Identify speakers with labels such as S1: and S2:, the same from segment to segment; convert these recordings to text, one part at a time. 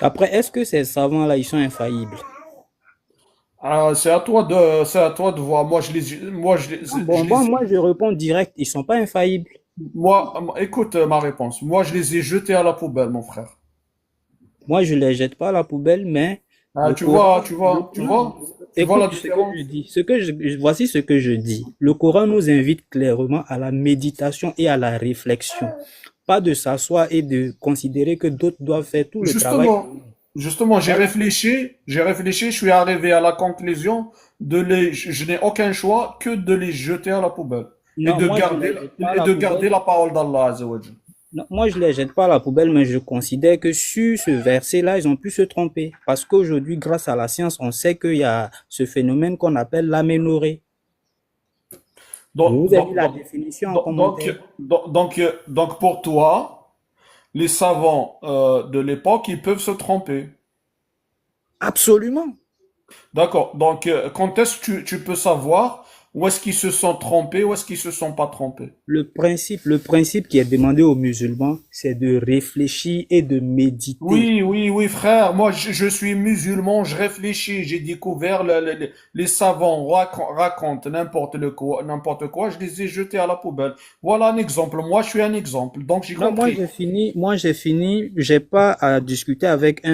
S1: Après, est-ce que ces savants-là, ils sont infaillibles?
S2: Ah, c'est à toi de voir.
S1: Non, bon, moi, je réponds direct, ils sont pas infaillibles.
S2: Écoute ma réponse. Moi, je les ai jetés à la poubelle, mon frère.
S1: Moi, je les jette pas à la poubelle, mais
S2: Ah,
S1: le Coran, non,
S2: tu vois la
S1: écoute ce que je
S2: différence?
S1: dis. Voici ce que je dis. Le Coran nous invite clairement à la méditation et à la réflexion. Pas de s'asseoir et de considérer que d'autres doivent faire tout le travail.
S2: Justement, justement,
S1: Voilà.
S2: j'ai réfléchi, je suis arrivé à la conclusion je n'ai aucun choix que de les jeter à la poubelle
S1: Non, moi, je les jette pas à
S2: et
S1: la
S2: de garder
S1: poubelle.
S2: la parole d'Allah Azzawajal.
S1: Non, moi, je les jette pas à la poubelle, mais je considère que sur ce verset-là, ils ont pu se tromper. Parce qu'aujourd'hui, grâce à la science, on sait qu'il y a ce phénomène qu'on appelle l'aménorrhée. Je
S2: Donc,
S1: vous ai mis
S2: donc,
S1: la
S2: donc,
S1: définition en
S2: donc, donc,
S1: commentaire.
S2: donc pour toi, les savants de l'époque, ils peuvent se tromper.
S1: Absolument.
S2: D'accord. Donc, quand est-ce que tu peux savoir où est-ce qu'ils se sont trompés, où est-ce qu'ils se sont pas trompés?
S1: Le principe qui est demandé aux musulmans, c'est de réfléchir et de méditer.
S2: Oui, oui, oui, frère. Moi, je suis musulman, je réfléchis, j'ai découvert les savants racontent n'importe quoi, je les ai jetés à la poubelle. Voilà un exemple. Moi, je suis un exemple. Donc, j'ai
S1: Non,
S2: compris.
S1: j'ai fini, j'ai pas à discuter avec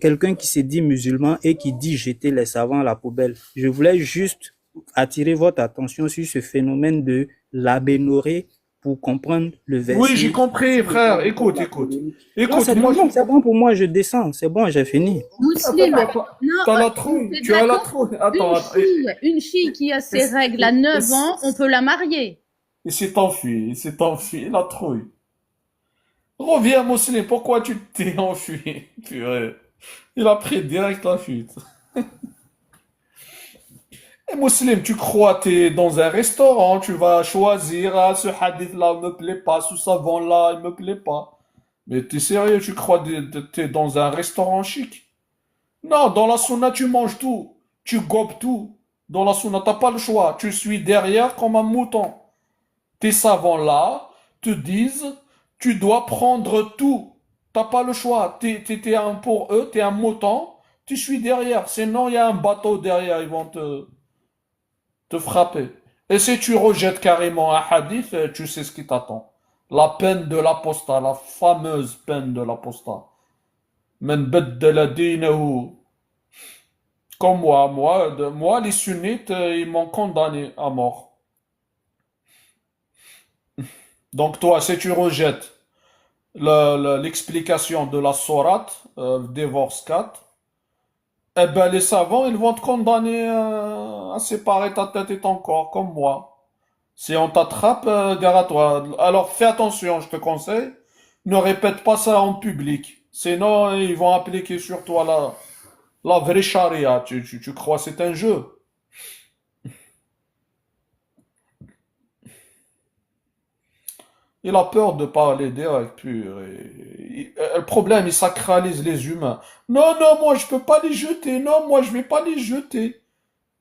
S1: quelqu'un qui s'est dit musulman et qui dit jeter les savants à la poubelle. Je voulais juste attirer votre attention sur ce phénomène de l'abénorrhée pour comprendre le
S2: Oui, j'ai
S1: verset
S2: compris,
S1: sur lequel
S2: frère.
S1: on fait
S2: Écoute,
S1: la
S2: écoute.
S1: polémique. Non,
S2: Écoute,
S1: c'est
S2: moi,
S1: bon, c'est bon pour moi, je descends. C'est bon, j'ai fini.
S2: attends,
S3: Mousseline, non,
S2: t'as la
S3: t'es
S2: trouille. Tu as la
S3: d'accord?
S2: trouille. Attends, attends.
S3: Une fille qui a
S2: Et,
S3: ses règles à
S2: et,
S3: 9 ans, on peut la marier.
S2: il s'est enfui, il s'est enfui, la trouille. Reviens, Mousseline, pourquoi tu t'es enfui? Purée. Il a pris direct la fuite. Et Mousseline, tu crois que t'es dans un restaurant, tu vas choisir, ah, ce hadith-là me plaît pas, ce savon-là, il me plaît pas. Mais t'es sérieux, tu crois que t'es dans un restaurant chic? Non, dans la sunna, tu manges tout. Tu gobes tout. Dans la sunna, t'as pas le choix. Tu suis derrière comme un mouton. Tes savants là te disent, tu dois prendre tout. T'as pas le choix. Pour eux, t'es un mouton. Tu suis derrière. Sinon, il y a un bateau derrière. Ils vont te frapper. Et si tu rejettes carrément un hadith, tu sais ce qui t'attend. La peine de l'apostat, la fameuse peine de l'apostat. Men baddala dinahu. Comme moi, les sunnites, ils m'ont condamné à mort. Donc toi, si tu rejettes l'explication de la sourate, divorce 4, eh ben les savants, ils vont te condamner à séparer ta tête et ton corps, comme moi. Si on t'attrape, gare à toi. Alors fais attention, je te conseille, ne répète pas ça en public. Sinon, ils vont appliquer sur toi la vraie charia. Tu crois que c'est un jeu? Il a peur de parler direct, pur. Le problème, il sacralise les humains. Non, non, moi je peux pas les jeter. Non, moi je vais pas les jeter.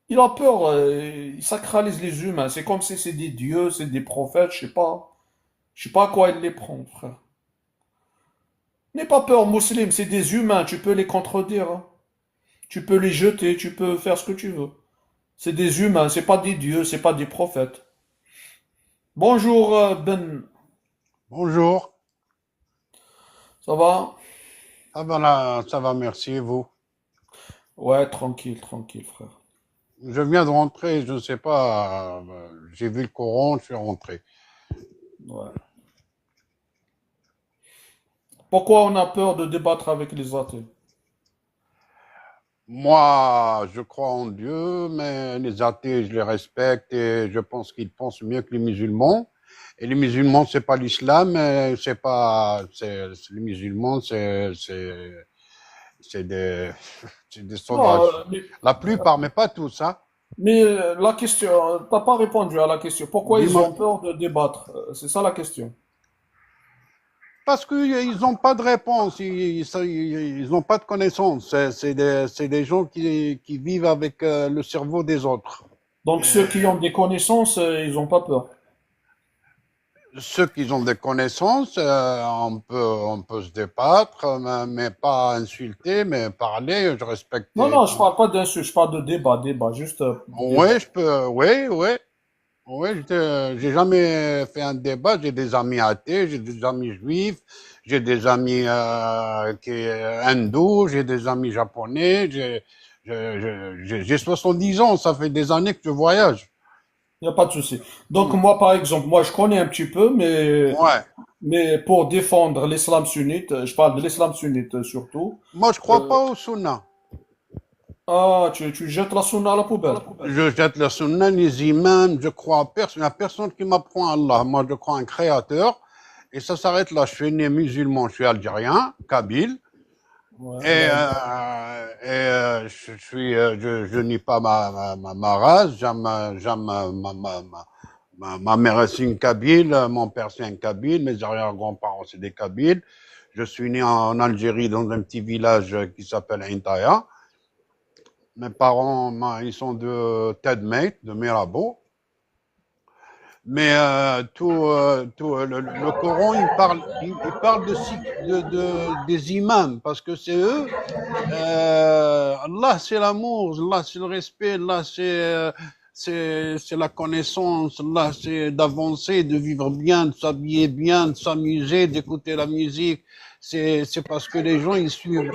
S2: Il a peur, il sacralise les humains. C'est comme si c'est des dieux, c'est des prophètes, je sais pas. Je sais pas à quoi il les prend, frère. N'aie pas peur, musulman, c'est des humains, tu peux les contredire, hein. Tu peux les jeter, tu peux faire ce que tu veux. C'est des humains, c'est pas des dieux, c'est pas des prophètes. Bonjour, Ben.
S4: Bonjour.
S2: Ça va?
S4: Ah ben là, ça va, merci, et vous?
S2: Ouais, tranquille, tranquille, frère.
S4: Je viens de rentrer, je ne sais pas, j'ai vu le Coran, je suis rentré.
S2: Ouais. Pourquoi on a peur de débattre avec les athées?
S4: Moi, je crois en Dieu, mais les athées, je les respecte et je pense qu'ils pensent mieux que les musulmans. Et les musulmans, c'est pas l'islam, c'est pas, les musulmans, c'est des, c'est des
S2: Non,
S4: sauvages. La plupart, mais pas tous, hein.
S2: mais la question, t'as pas répondu à la question. Pourquoi ils
S4: Dis-moi.
S2: ont peur de débattre? C'est ça la question.
S4: Parce qu'ils n'ont pas de réponse, ils n'ont pas de connaissances. C'est des gens qui vivent avec le cerveau des autres.
S2: Donc ceux qui ont des connaissances, ils ont pas peur.
S4: ceux qui ont des connaissances, on peut se débattre, mais pas insulter, mais parler. Je respecte
S2: Non, non, je parle pas d'insulte, je parle de débat, juste débat.
S4: Oui, je peux. Oui, oui. Oui, j'ai jamais fait un débat. J'ai des amis athées, j'ai des amis juifs, j'ai des amis hindous, j'ai des amis japonais. J'ai 70 ans, ça fait des années que je voyage.
S2: Il n'y a pas de souci. Donc moi, par exemple, moi, je connais un petit peu,
S4: Ouais.
S2: mais pour défendre l'islam sunnite, je parle de l'islam sunnite surtout.
S4: Moi, je crois
S2: euh,
S4: pas au sunna.
S2: ah, tu jettes la sunna à la poubelle.
S4: Je jette le sunna, les imams, je crois à personne. Il n'y a personne qui m'apprend à Allah. Moi, je crois à un créateur. Et ça s'arrête là. Je suis né musulman, je suis algérien, kabyle.
S2: Ouais,
S4: Et,
S2: là,
S4: je nie pas ma race. J'aime ma mère c'est une kabyle, mon père c'est un kabyle, mes arrière-grands-parents c'est des kabyles. Je suis né en Algérie dans un petit village qui s'appelle Intaya. Mes parents, ils sont de Tedmate, de Mirabeau. Mais le Coran, il parle des imams, parce que c'est eux. Allah, c'est l'amour, Allah, c'est le respect, Allah, c'est la connaissance, Allah, c'est d'avancer, de vivre bien, de s'habiller bien, de s'amuser, d'écouter la musique. C'est parce que les gens, ils suivent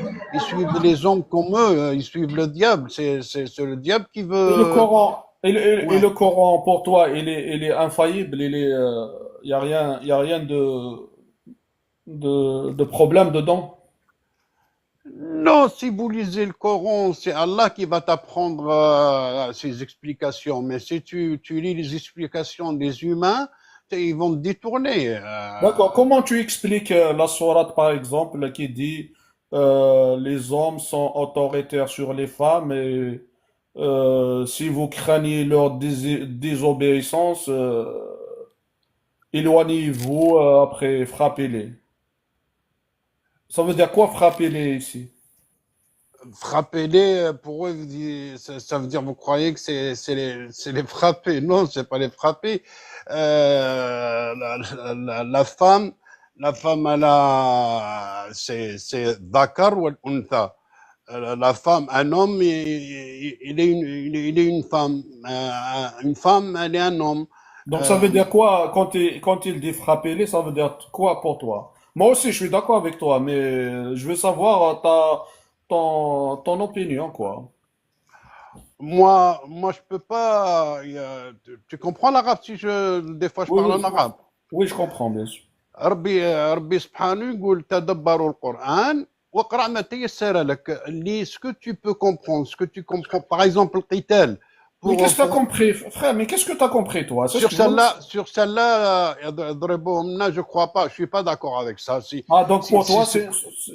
S4: les hommes comme eux, ils suivent le diable. C'est le diable qui
S2: et le
S4: veut.
S2: Coran, et
S4: Ouais.
S2: le Coran pour toi, il est infaillible, y a rien de problème dedans.
S4: Non, si vous lisez le Coran, c'est Allah qui va t'apprendre ses explications. Mais si tu lis les explications des humains, ils vont te détourner.
S2: D'accord. Comment tu expliques la sourate, par exemple, qui dit les hommes sont autoritaires sur les femmes et si vous craignez leur désobéissance, éloignez-vous, après frappez-les. Ça veut dire quoi frapper-les ici?
S4: Frappez-les, pour eux, ça veut dire, vous croyez que c'est les frapper. Non, c'est pas les frapper. La femme, c'est Dakar ou Untha. La femme, un homme, il est une femme. Une femme, elle est un homme.
S2: Donc ça
S4: Euh,
S2: veut dire quoi quand il dit frapper-les, ça veut dire quoi pour toi? Moi aussi, je suis d'accord avec toi, mais je veux savoir ton opinion, quoi.
S4: moi, je peux pas. Tu comprends l'arabe si des fois je
S2: Oui,
S4: parle
S2: oui,
S4: en arabe.
S2: oui, je comprends, bien sûr.
S4: ربي سبحانه يقول تدبروا القرآن واقرأ ما تيسر لك lis ce que tu peux comprendre, ce que tu comprends. Par exemple, le qital.
S2: Mais qu'est-ce que tu as
S4: Pour,
S2: compris, frère? Mais qu'est-ce que tu as compris, toi? C'est ce
S4: sur
S2: que je veux.
S4: celle-là, je crois pas, je suis pas d'accord avec ça.
S2: Ah, donc
S4: Si,
S2: pour
S4: si,
S2: toi,
S4: si,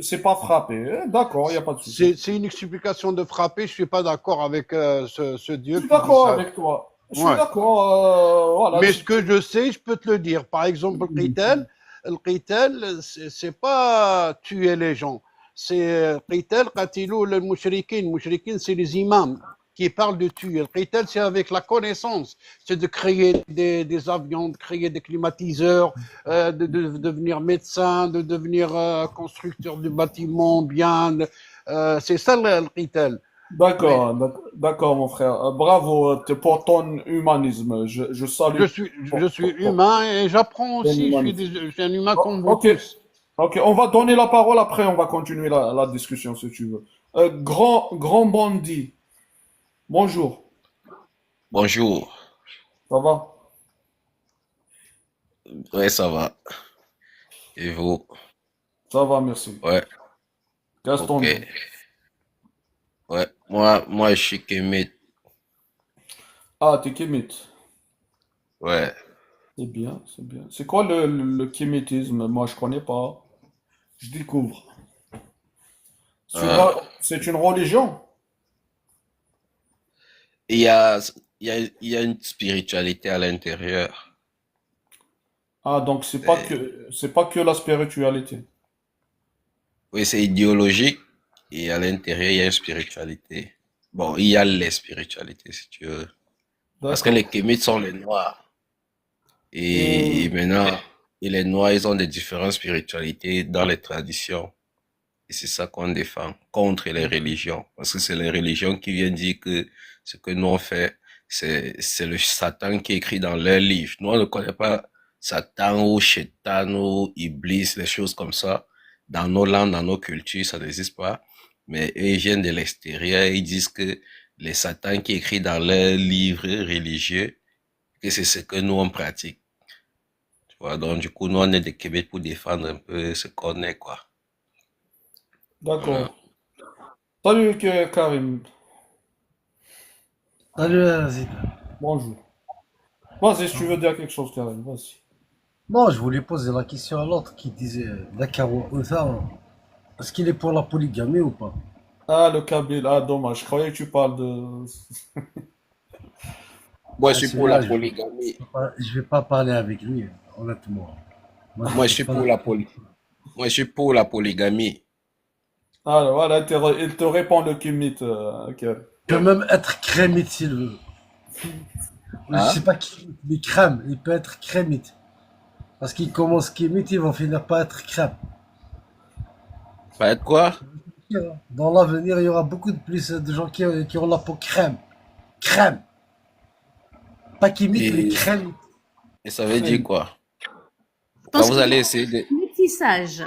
S2: c'est pas frapper. D'accord, il n'y a pas de souci.
S4: c'est une explication de frapper, je suis pas d'accord avec ce
S2: Je
S4: Dieu
S2: suis
S4: qui dit
S2: d'accord
S4: ça.
S2: avec toi. Je suis
S4: Ouais.
S2: d'accord, voilà.
S4: Mais ce que je sais, je peux te le dire. Par exemple, le qital, c'est pas tuer les gens. C'est qital, qatilou le mouchrikin. Mouchrikin, c'est les imams qui parlent de tuer. Le qital, c'est avec la connaissance. C'est de créer des avions, de créer des climatiseurs, de devenir médecin, de devenir constructeur de bâtiments bien. C'est ça le qital. Mais
S2: D'accord, d'accord, mon frère. Bravo pour ton humanisme. Je salue
S4: je suis humain et j'apprends
S2: ton
S4: aussi.
S2: humanisme.
S4: Je suis un humain
S2: Oh,
S4: comme vous
S2: ok,
S4: tous.
S2: ok. On va donner la parole après. On va continuer la discussion si tu veux. Grand bandit. Bonjour.
S5: Bonjour.
S2: Ça va?
S5: Ouais, ça va. Et vous?
S2: Ça va, merci.
S5: Ouais,
S2: Qu'est-ce ton
S5: ok.
S2: nom?
S5: Ouais, moi, je suis Kemet.
S2: Ah, t'es kémite.
S5: Ouais.
S2: C'est bien, c'est bien. C'est quoi le kémétisme? Moi, je connais pas. Je découvre.
S5: Euh,
S2: C'est une religion?
S5: il y a, il y a une spiritualité à l'intérieur.
S2: Ah, donc
S5: C'est-
S2: c'est pas que la spiritualité.
S5: Oui, c'est idéologique. Et à l'intérieur, il y a une spiritualité. Bon, il y a les spiritualités, si tu veux. Parce que les
S2: D'accord.
S5: Kémites sont les Noirs. Et
S2: Et
S5: maintenant, et les Noirs, ils ont des différentes spiritualités dans les traditions. Et c'est ça qu'on défend contre les religions. Parce que c'est les religions qui viennent dire que ce que nous on fait, c'est le Satan qui écrit dans leur livre. Nous, on ne connaît pas Satan ou Shaitan ou Iblis, les choses comme ça. Dans nos langues, dans nos cultures, ça n'existe pas. Mais eux, ils viennent de l'extérieur, ils disent que les Satans qui écrit dans leurs livres religieux, que c'est ce que nous on pratique. Tu vois, donc du coup, nous on est de Québec pour défendre un peu ce qu'on est, quoi. Voilà.
S2: D'accord. Salut Karim.
S6: Salut, Zid.
S2: Bonjour. Vas-y, si tu veux dire quelque chose, Karim, vas-y.
S6: Non, je voulais poser la question à l'autre qui disait Dakar Otha, est-ce qu'il est pour la polygamie ou pas?
S2: Ah, le Kabyle. Ah, dommage. Je croyais que tu parles de...
S5: Moi,
S6: Ah,
S5: je suis pour la
S6: celui-là,
S5: polygamie.
S6: je vais pas parler avec lui, honnêtement. Moi,
S5: Moi, je
S6: je
S5: suis
S6: pas
S5: pour la Moi, je suis pour la polygamie.
S2: Ah, voilà, il te répond le Kimit, Karim.
S6: Il peut même être crémite s'il veut. Je
S5: Hein?
S6: sais pas qui, mais crème, il peut être crémite. Parce qu'il commence kémite, ils vont finir par être crème.
S5: Pas être quoi?
S6: Dans l'avenir, il y aura beaucoup de plus de gens qui ont la peau crème. Crème. Pas kémite, mais
S5: Et,
S6: crème.
S5: et ça veut dire quoi?
S3: Je
S5: Quand
S3: pense
S5: vous
S3: qu'il y
S5: allez
S3: a
S5: essayer de...
S3: un métissage.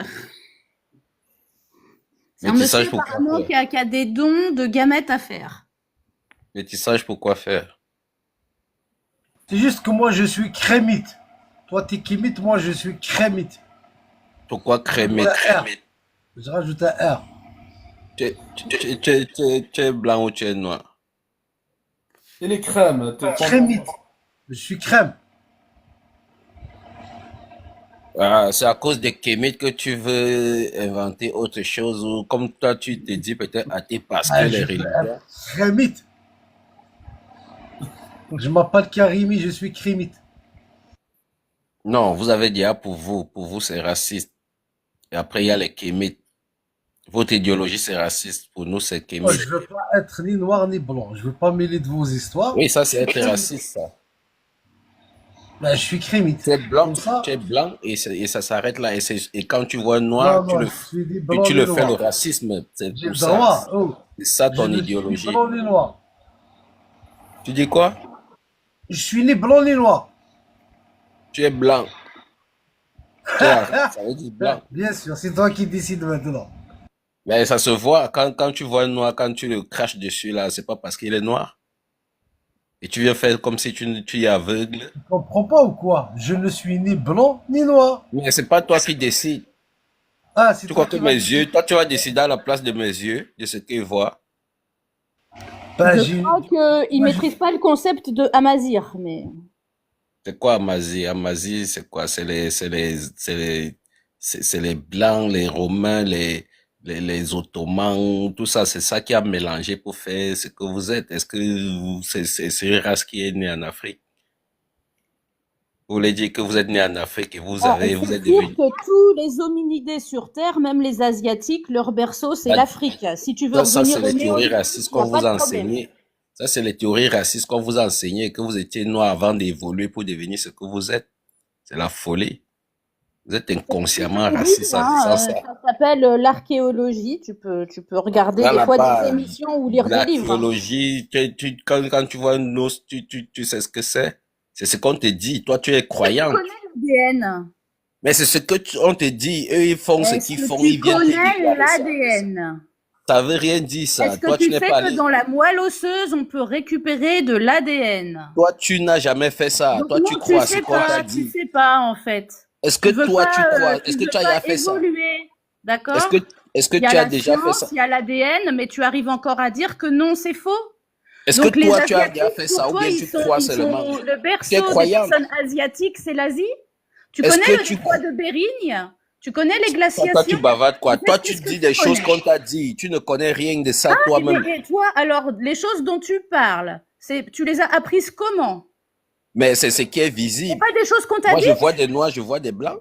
S3: C'est un
S5: Métissage
S3: monsieur
S5: pour quoi
S3: apparemment
S5: faire?
S3: qui a des dons de gamètes à faire.
S5: Métissage pour quoi faire?
S6: C'est juste que moi, je suis crémite. Toi, t'es kémite, moi, je suis crémite.
S5: Pourquoi
S6: Je
S5: crémer?
S6: rajoute un R. Je rajoute un R.
S5: Tu es blanc ou tu es noir?
S2: Il est crème.
S6: Crémite. Je suis crème.
S5: Ah, c'est à cause des kémites que tu veux inventer autre chose ou comme toi tu te dis peut-être athée parce que
S6: Ah,
S5: les
S6: je veux
S5: religions.
S6: être crémite. Je m'appelle Karimi, je suis crémite.
S5: Non, vous avez dit ah, pour vous c'est raciste. Et après il y a les kémites. Votre idéologie c'est raciste. Pour nous c'est
S6: Moi,
S5: kémite.
S6: je veux pas être ni noir ni blanc. Je veux pas mêler de vos histoires.
S5: Oui, ça c'est être raciste ça.
S6: Ben, je suis crémite.
S5: Tu es blanc,
S6: Comme ça.
S5: tu es blanc et ça s'arrête là. Et quand tu vois noir,
S6: Non, non, je suis ni blanc
S5: tu
S6: ni
S5: le fais le
S6: noir.
S5: racisme. C'est
S6: J'ai
S5: pour
S6: le
S5: ça.
S6: droit. Oh,
S5: C'est ça
S6: je
S5: ton
S6: ne suis ni
S5: idéologie.
S6: blanc ni noir.
S5: Tu dis quoi?
S6: Je suis ni blanc ni noir.
S5: Tu es blanc. Ça veut dire blanc.
S6: Bien sûr, c'est toi qui décides maintenant.
S5: Mais ça se voit quand tu vois un noir, quand tu le craches dessus là, c'est pas parce qu'il est noir. Et tu viens faire comme si tu es aveugle.
S6: Tu comprends pas ou quoi? Je ne suis ni blanc ni noir.
S5: Mais c'est pas toi qui décides.
S6: Ah, c'est
S5: Tu
S6: toi
S5: crois que
S6: qui vas
S5: mes
S6: décider.
S5: yeux, toi tu vas décider à la place de mes yeux, de ce qu'ils voient.
S6: Ben,
S3: Je crois qu'il
S6: moi,
S3: maîtrise pas le concept de Amazir, mais
S5: C'est quoi Amazie? Amazie, c'est quoi? C'est les Blancs, les Romains, les Ottomans, tout ça, c'est ça qui a mélangé pour faire ce que vous êtes. Est-ce que c'est une race qui est née en Afrique? Vous voulez dire que vous êtes né en Afrique et vous
S3: on
S5: êtes
S3: peut dire
S5: devenu...
S3: que tous les hominidés sur Terre, même les Asiatiques, leur berceau, c'est
S5: Bah,
S3: l'Afrique. Si tu veux
S5: ça,
S3: revenir
S5: c'est
S3: au
S5: les théories
S3: néolithique,
S5: racistes
S3: il n'y
S5: qu'on
S3: a pas
S5: vous
S3: de
S5: a
S3: problème.
S5: enseignées. Ça, c'est les théories racistes qu'on vous a enseignées, que vous étiez noir avant d'évoluer pour devenir ce que vous êtes. C'est la folie. Vous êtes inconsciemment
S3: Oui,
S5: raciste sans ça.
S3: ça s'appelle l'archéologie. Tu peux regarder
S5: Là,
S3: des
S5: là,
S3: fois
S5: pas
S3: des émissions ou lire des livres.
S5: l'archéologie. Quand tu vois un os, tu sais ce que c'est. C'est ce qu'on te dit. Toi, tu es
S3: Tu
S5: croyant.
S3: connais l'ADN.
S5: Mais c'est ce que on te dit. Eux, ils font ce
S3: Est-ce
S5: qu'ils
S3: que
S5: font.
S3: tu
S5: Ils viennent te dire
S3: connais
S5: ça.
S3: l'ADN?
S5: Ça veut rien dire, ça.
S3: Est-ce que
S5: Toi,
S3: tu
S5: tu n'es
S3: sais
S5: pas
S3: que
S5: allé.
S3: dans la moelle osseuse, on peut récupérer de l'ADN?
S5: Toi, tu n'as jamais fait ça.
S3: Donc
S5: Toi, tu
S3: non,
S5: crois à ce qu'on t'a
S3: tu
S5: dit.
S3: sais pas en fait.
S5: Est-ce que
S3: Tu veux
S5: toi, tu
S3: pas,
S5: crois?
S3: tu
S5: Est-ce que
S3: veux
S5: tu as
S3: pas
S5: déjà fait ça?
S3: évoluer, d'accord?
S5: Est-ce que
S3: Il y a
S5: tu as
S3: la
S5: déjà fait ça?
S3: science, il y a l'ADN, mais tu arrives encore à dire que non, c'est faux.
S5: Est-ce
S3: Donc
S5: que
S3: les
S5: toi, tu as déjà
S3: Asiatiques,
S5: fait
S3: pour
S5: ça ou
S3: toi,
S5: bien tu crois seulement?
S3: le
S5: Tu es
S3: berceau des
S5: croyante?
S3: personnes asiatiques, c'est l'Asie. Tu
S5: Est-ce
S3: connais
S5: que
S3: le
S5: tu
S3: détroit
S5: crois?
S3: de Bering? Tu connais les
S5: Toi, tu
S3: glaciations?
S5: bavardes quoi?
S3: En fait,
S5: Toi, tu
S3: qu'est-ce que
S5: dis
S3: tu
S5: des choses
S3: connais?
S5: qu'on t'a dit. Tu ne connais rien de ça
S3: Et,
S5: toi-même.
S3: et toi, alors, les choses dont tu parles, tu les as apprises comment?
S5: Mais c'est ce qui est
S3: C'est
S5: visible.
S3: pas des choses qu'on t'a
S5: Moi, je
S3: dites?
S5: vois des noirs, je vois des blancs.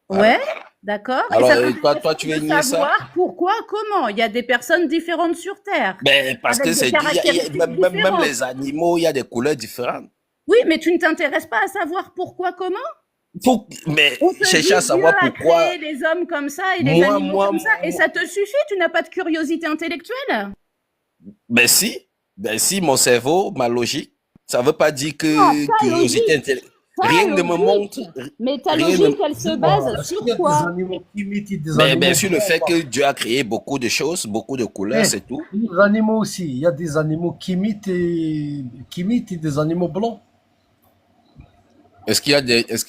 S5: Voilà.
S3: Ouais, d'accord. Et
S5: Alors,
S3: ça t'intéresse
S5: toi, tu
S3: de
S5: veux nier ça?
S3: savoir pourquoi, comment? Il y a des personnes différentes sur Terre,
S5: Mais parce que
S3: avec des
S5: c'est dit,
S3: caractéristiques
S5: même
S3: différentes.
S5: les animaux, il y a des couleurs différentes.
S3: Oui, mais tu ne t'intéresses pas à savoir pourquoi, comment?
S5: Mais
S3: On te
S5: chercher à
S3: dit Dieu
S5: savoir
S3: a
S5: pourquoi.
S3: créé les hommes comme ça et les
S5: Moi,
S3: animaux
S5: moi,
S3: comme ça, et
S5: moi,
S3: ça te suffit? Tu n'as pas de curiosité intellectuelle?
S5: ben si, mon cerveau, ma logique, ça veut pas dire
S3: Non,
S5: que
S3: ta
S5: curiosité
S3: logique,
S5: intellectuelle.
S3: ta
S5: Rien ne me montre,
S3: logique. Mais ta
S5: rien ne,
S3: logique, elle se
S6: Dis-moi,
S3: base
S6: est-ce
S3: sur
S6: qu'il y a des
S3: quoi?
S6: animaux qui imitent des
S5: ben,
S6: animaux
S5: sur le
S6: blancs ou
S5: fait
S6: pas?
S5: que Dieu a créé beaucoup de choses, beaucoup de couleurs,
S6: Eh,
S5: c'est tout.
S6: les animaux aussi, il y a des animaux qui imitent des animaux blancs.
S5: Est-ce qu'il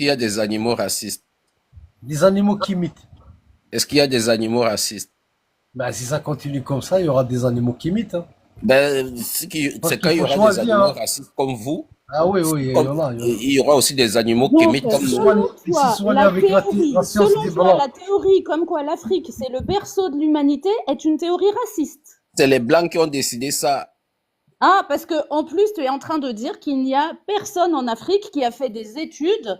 S5: y a des animaux racistes?
S6: Des animaux qui imitent.
S5: Est-ce qu'il y a des animaux racistes?
S6: Ben, si ça continue comme ça, il y aura des animaux qui imitent, hein.
S5: Ben,
S6: Parce
S5: c'est quand
S6: qu'il
S5: il y
S6: faut
S5: aura des
S6: choisir,
S5: animaux
S6: hein.
S5: racistes comme vous,
S6: Ah oui, oui, il y
S5: comme,
S6: en a, il y en a.
S5: il y aura aussi des animaux qui
S3: Donc,
S5: imitent comme
S6: Ils se
S5: nous.
S6: sont allés,
S3: selon
S6: ils se
S3: toi,
S6: sont allés
S3: la
S6: avec
S3: théorie,
S6: la science
S3: selon
S6: des
S3: toi,
S6: blancs.
S3: la théorie comme quoi l'Afrique, c'est le berceau de l'humanité, est une théorie raciste.
S5: C'est les Blancs qui ont décidé ça.
S3: Ah, parce que en plus, tu es en train de dire qu'il n'y a personne en Afrique qui a fait des études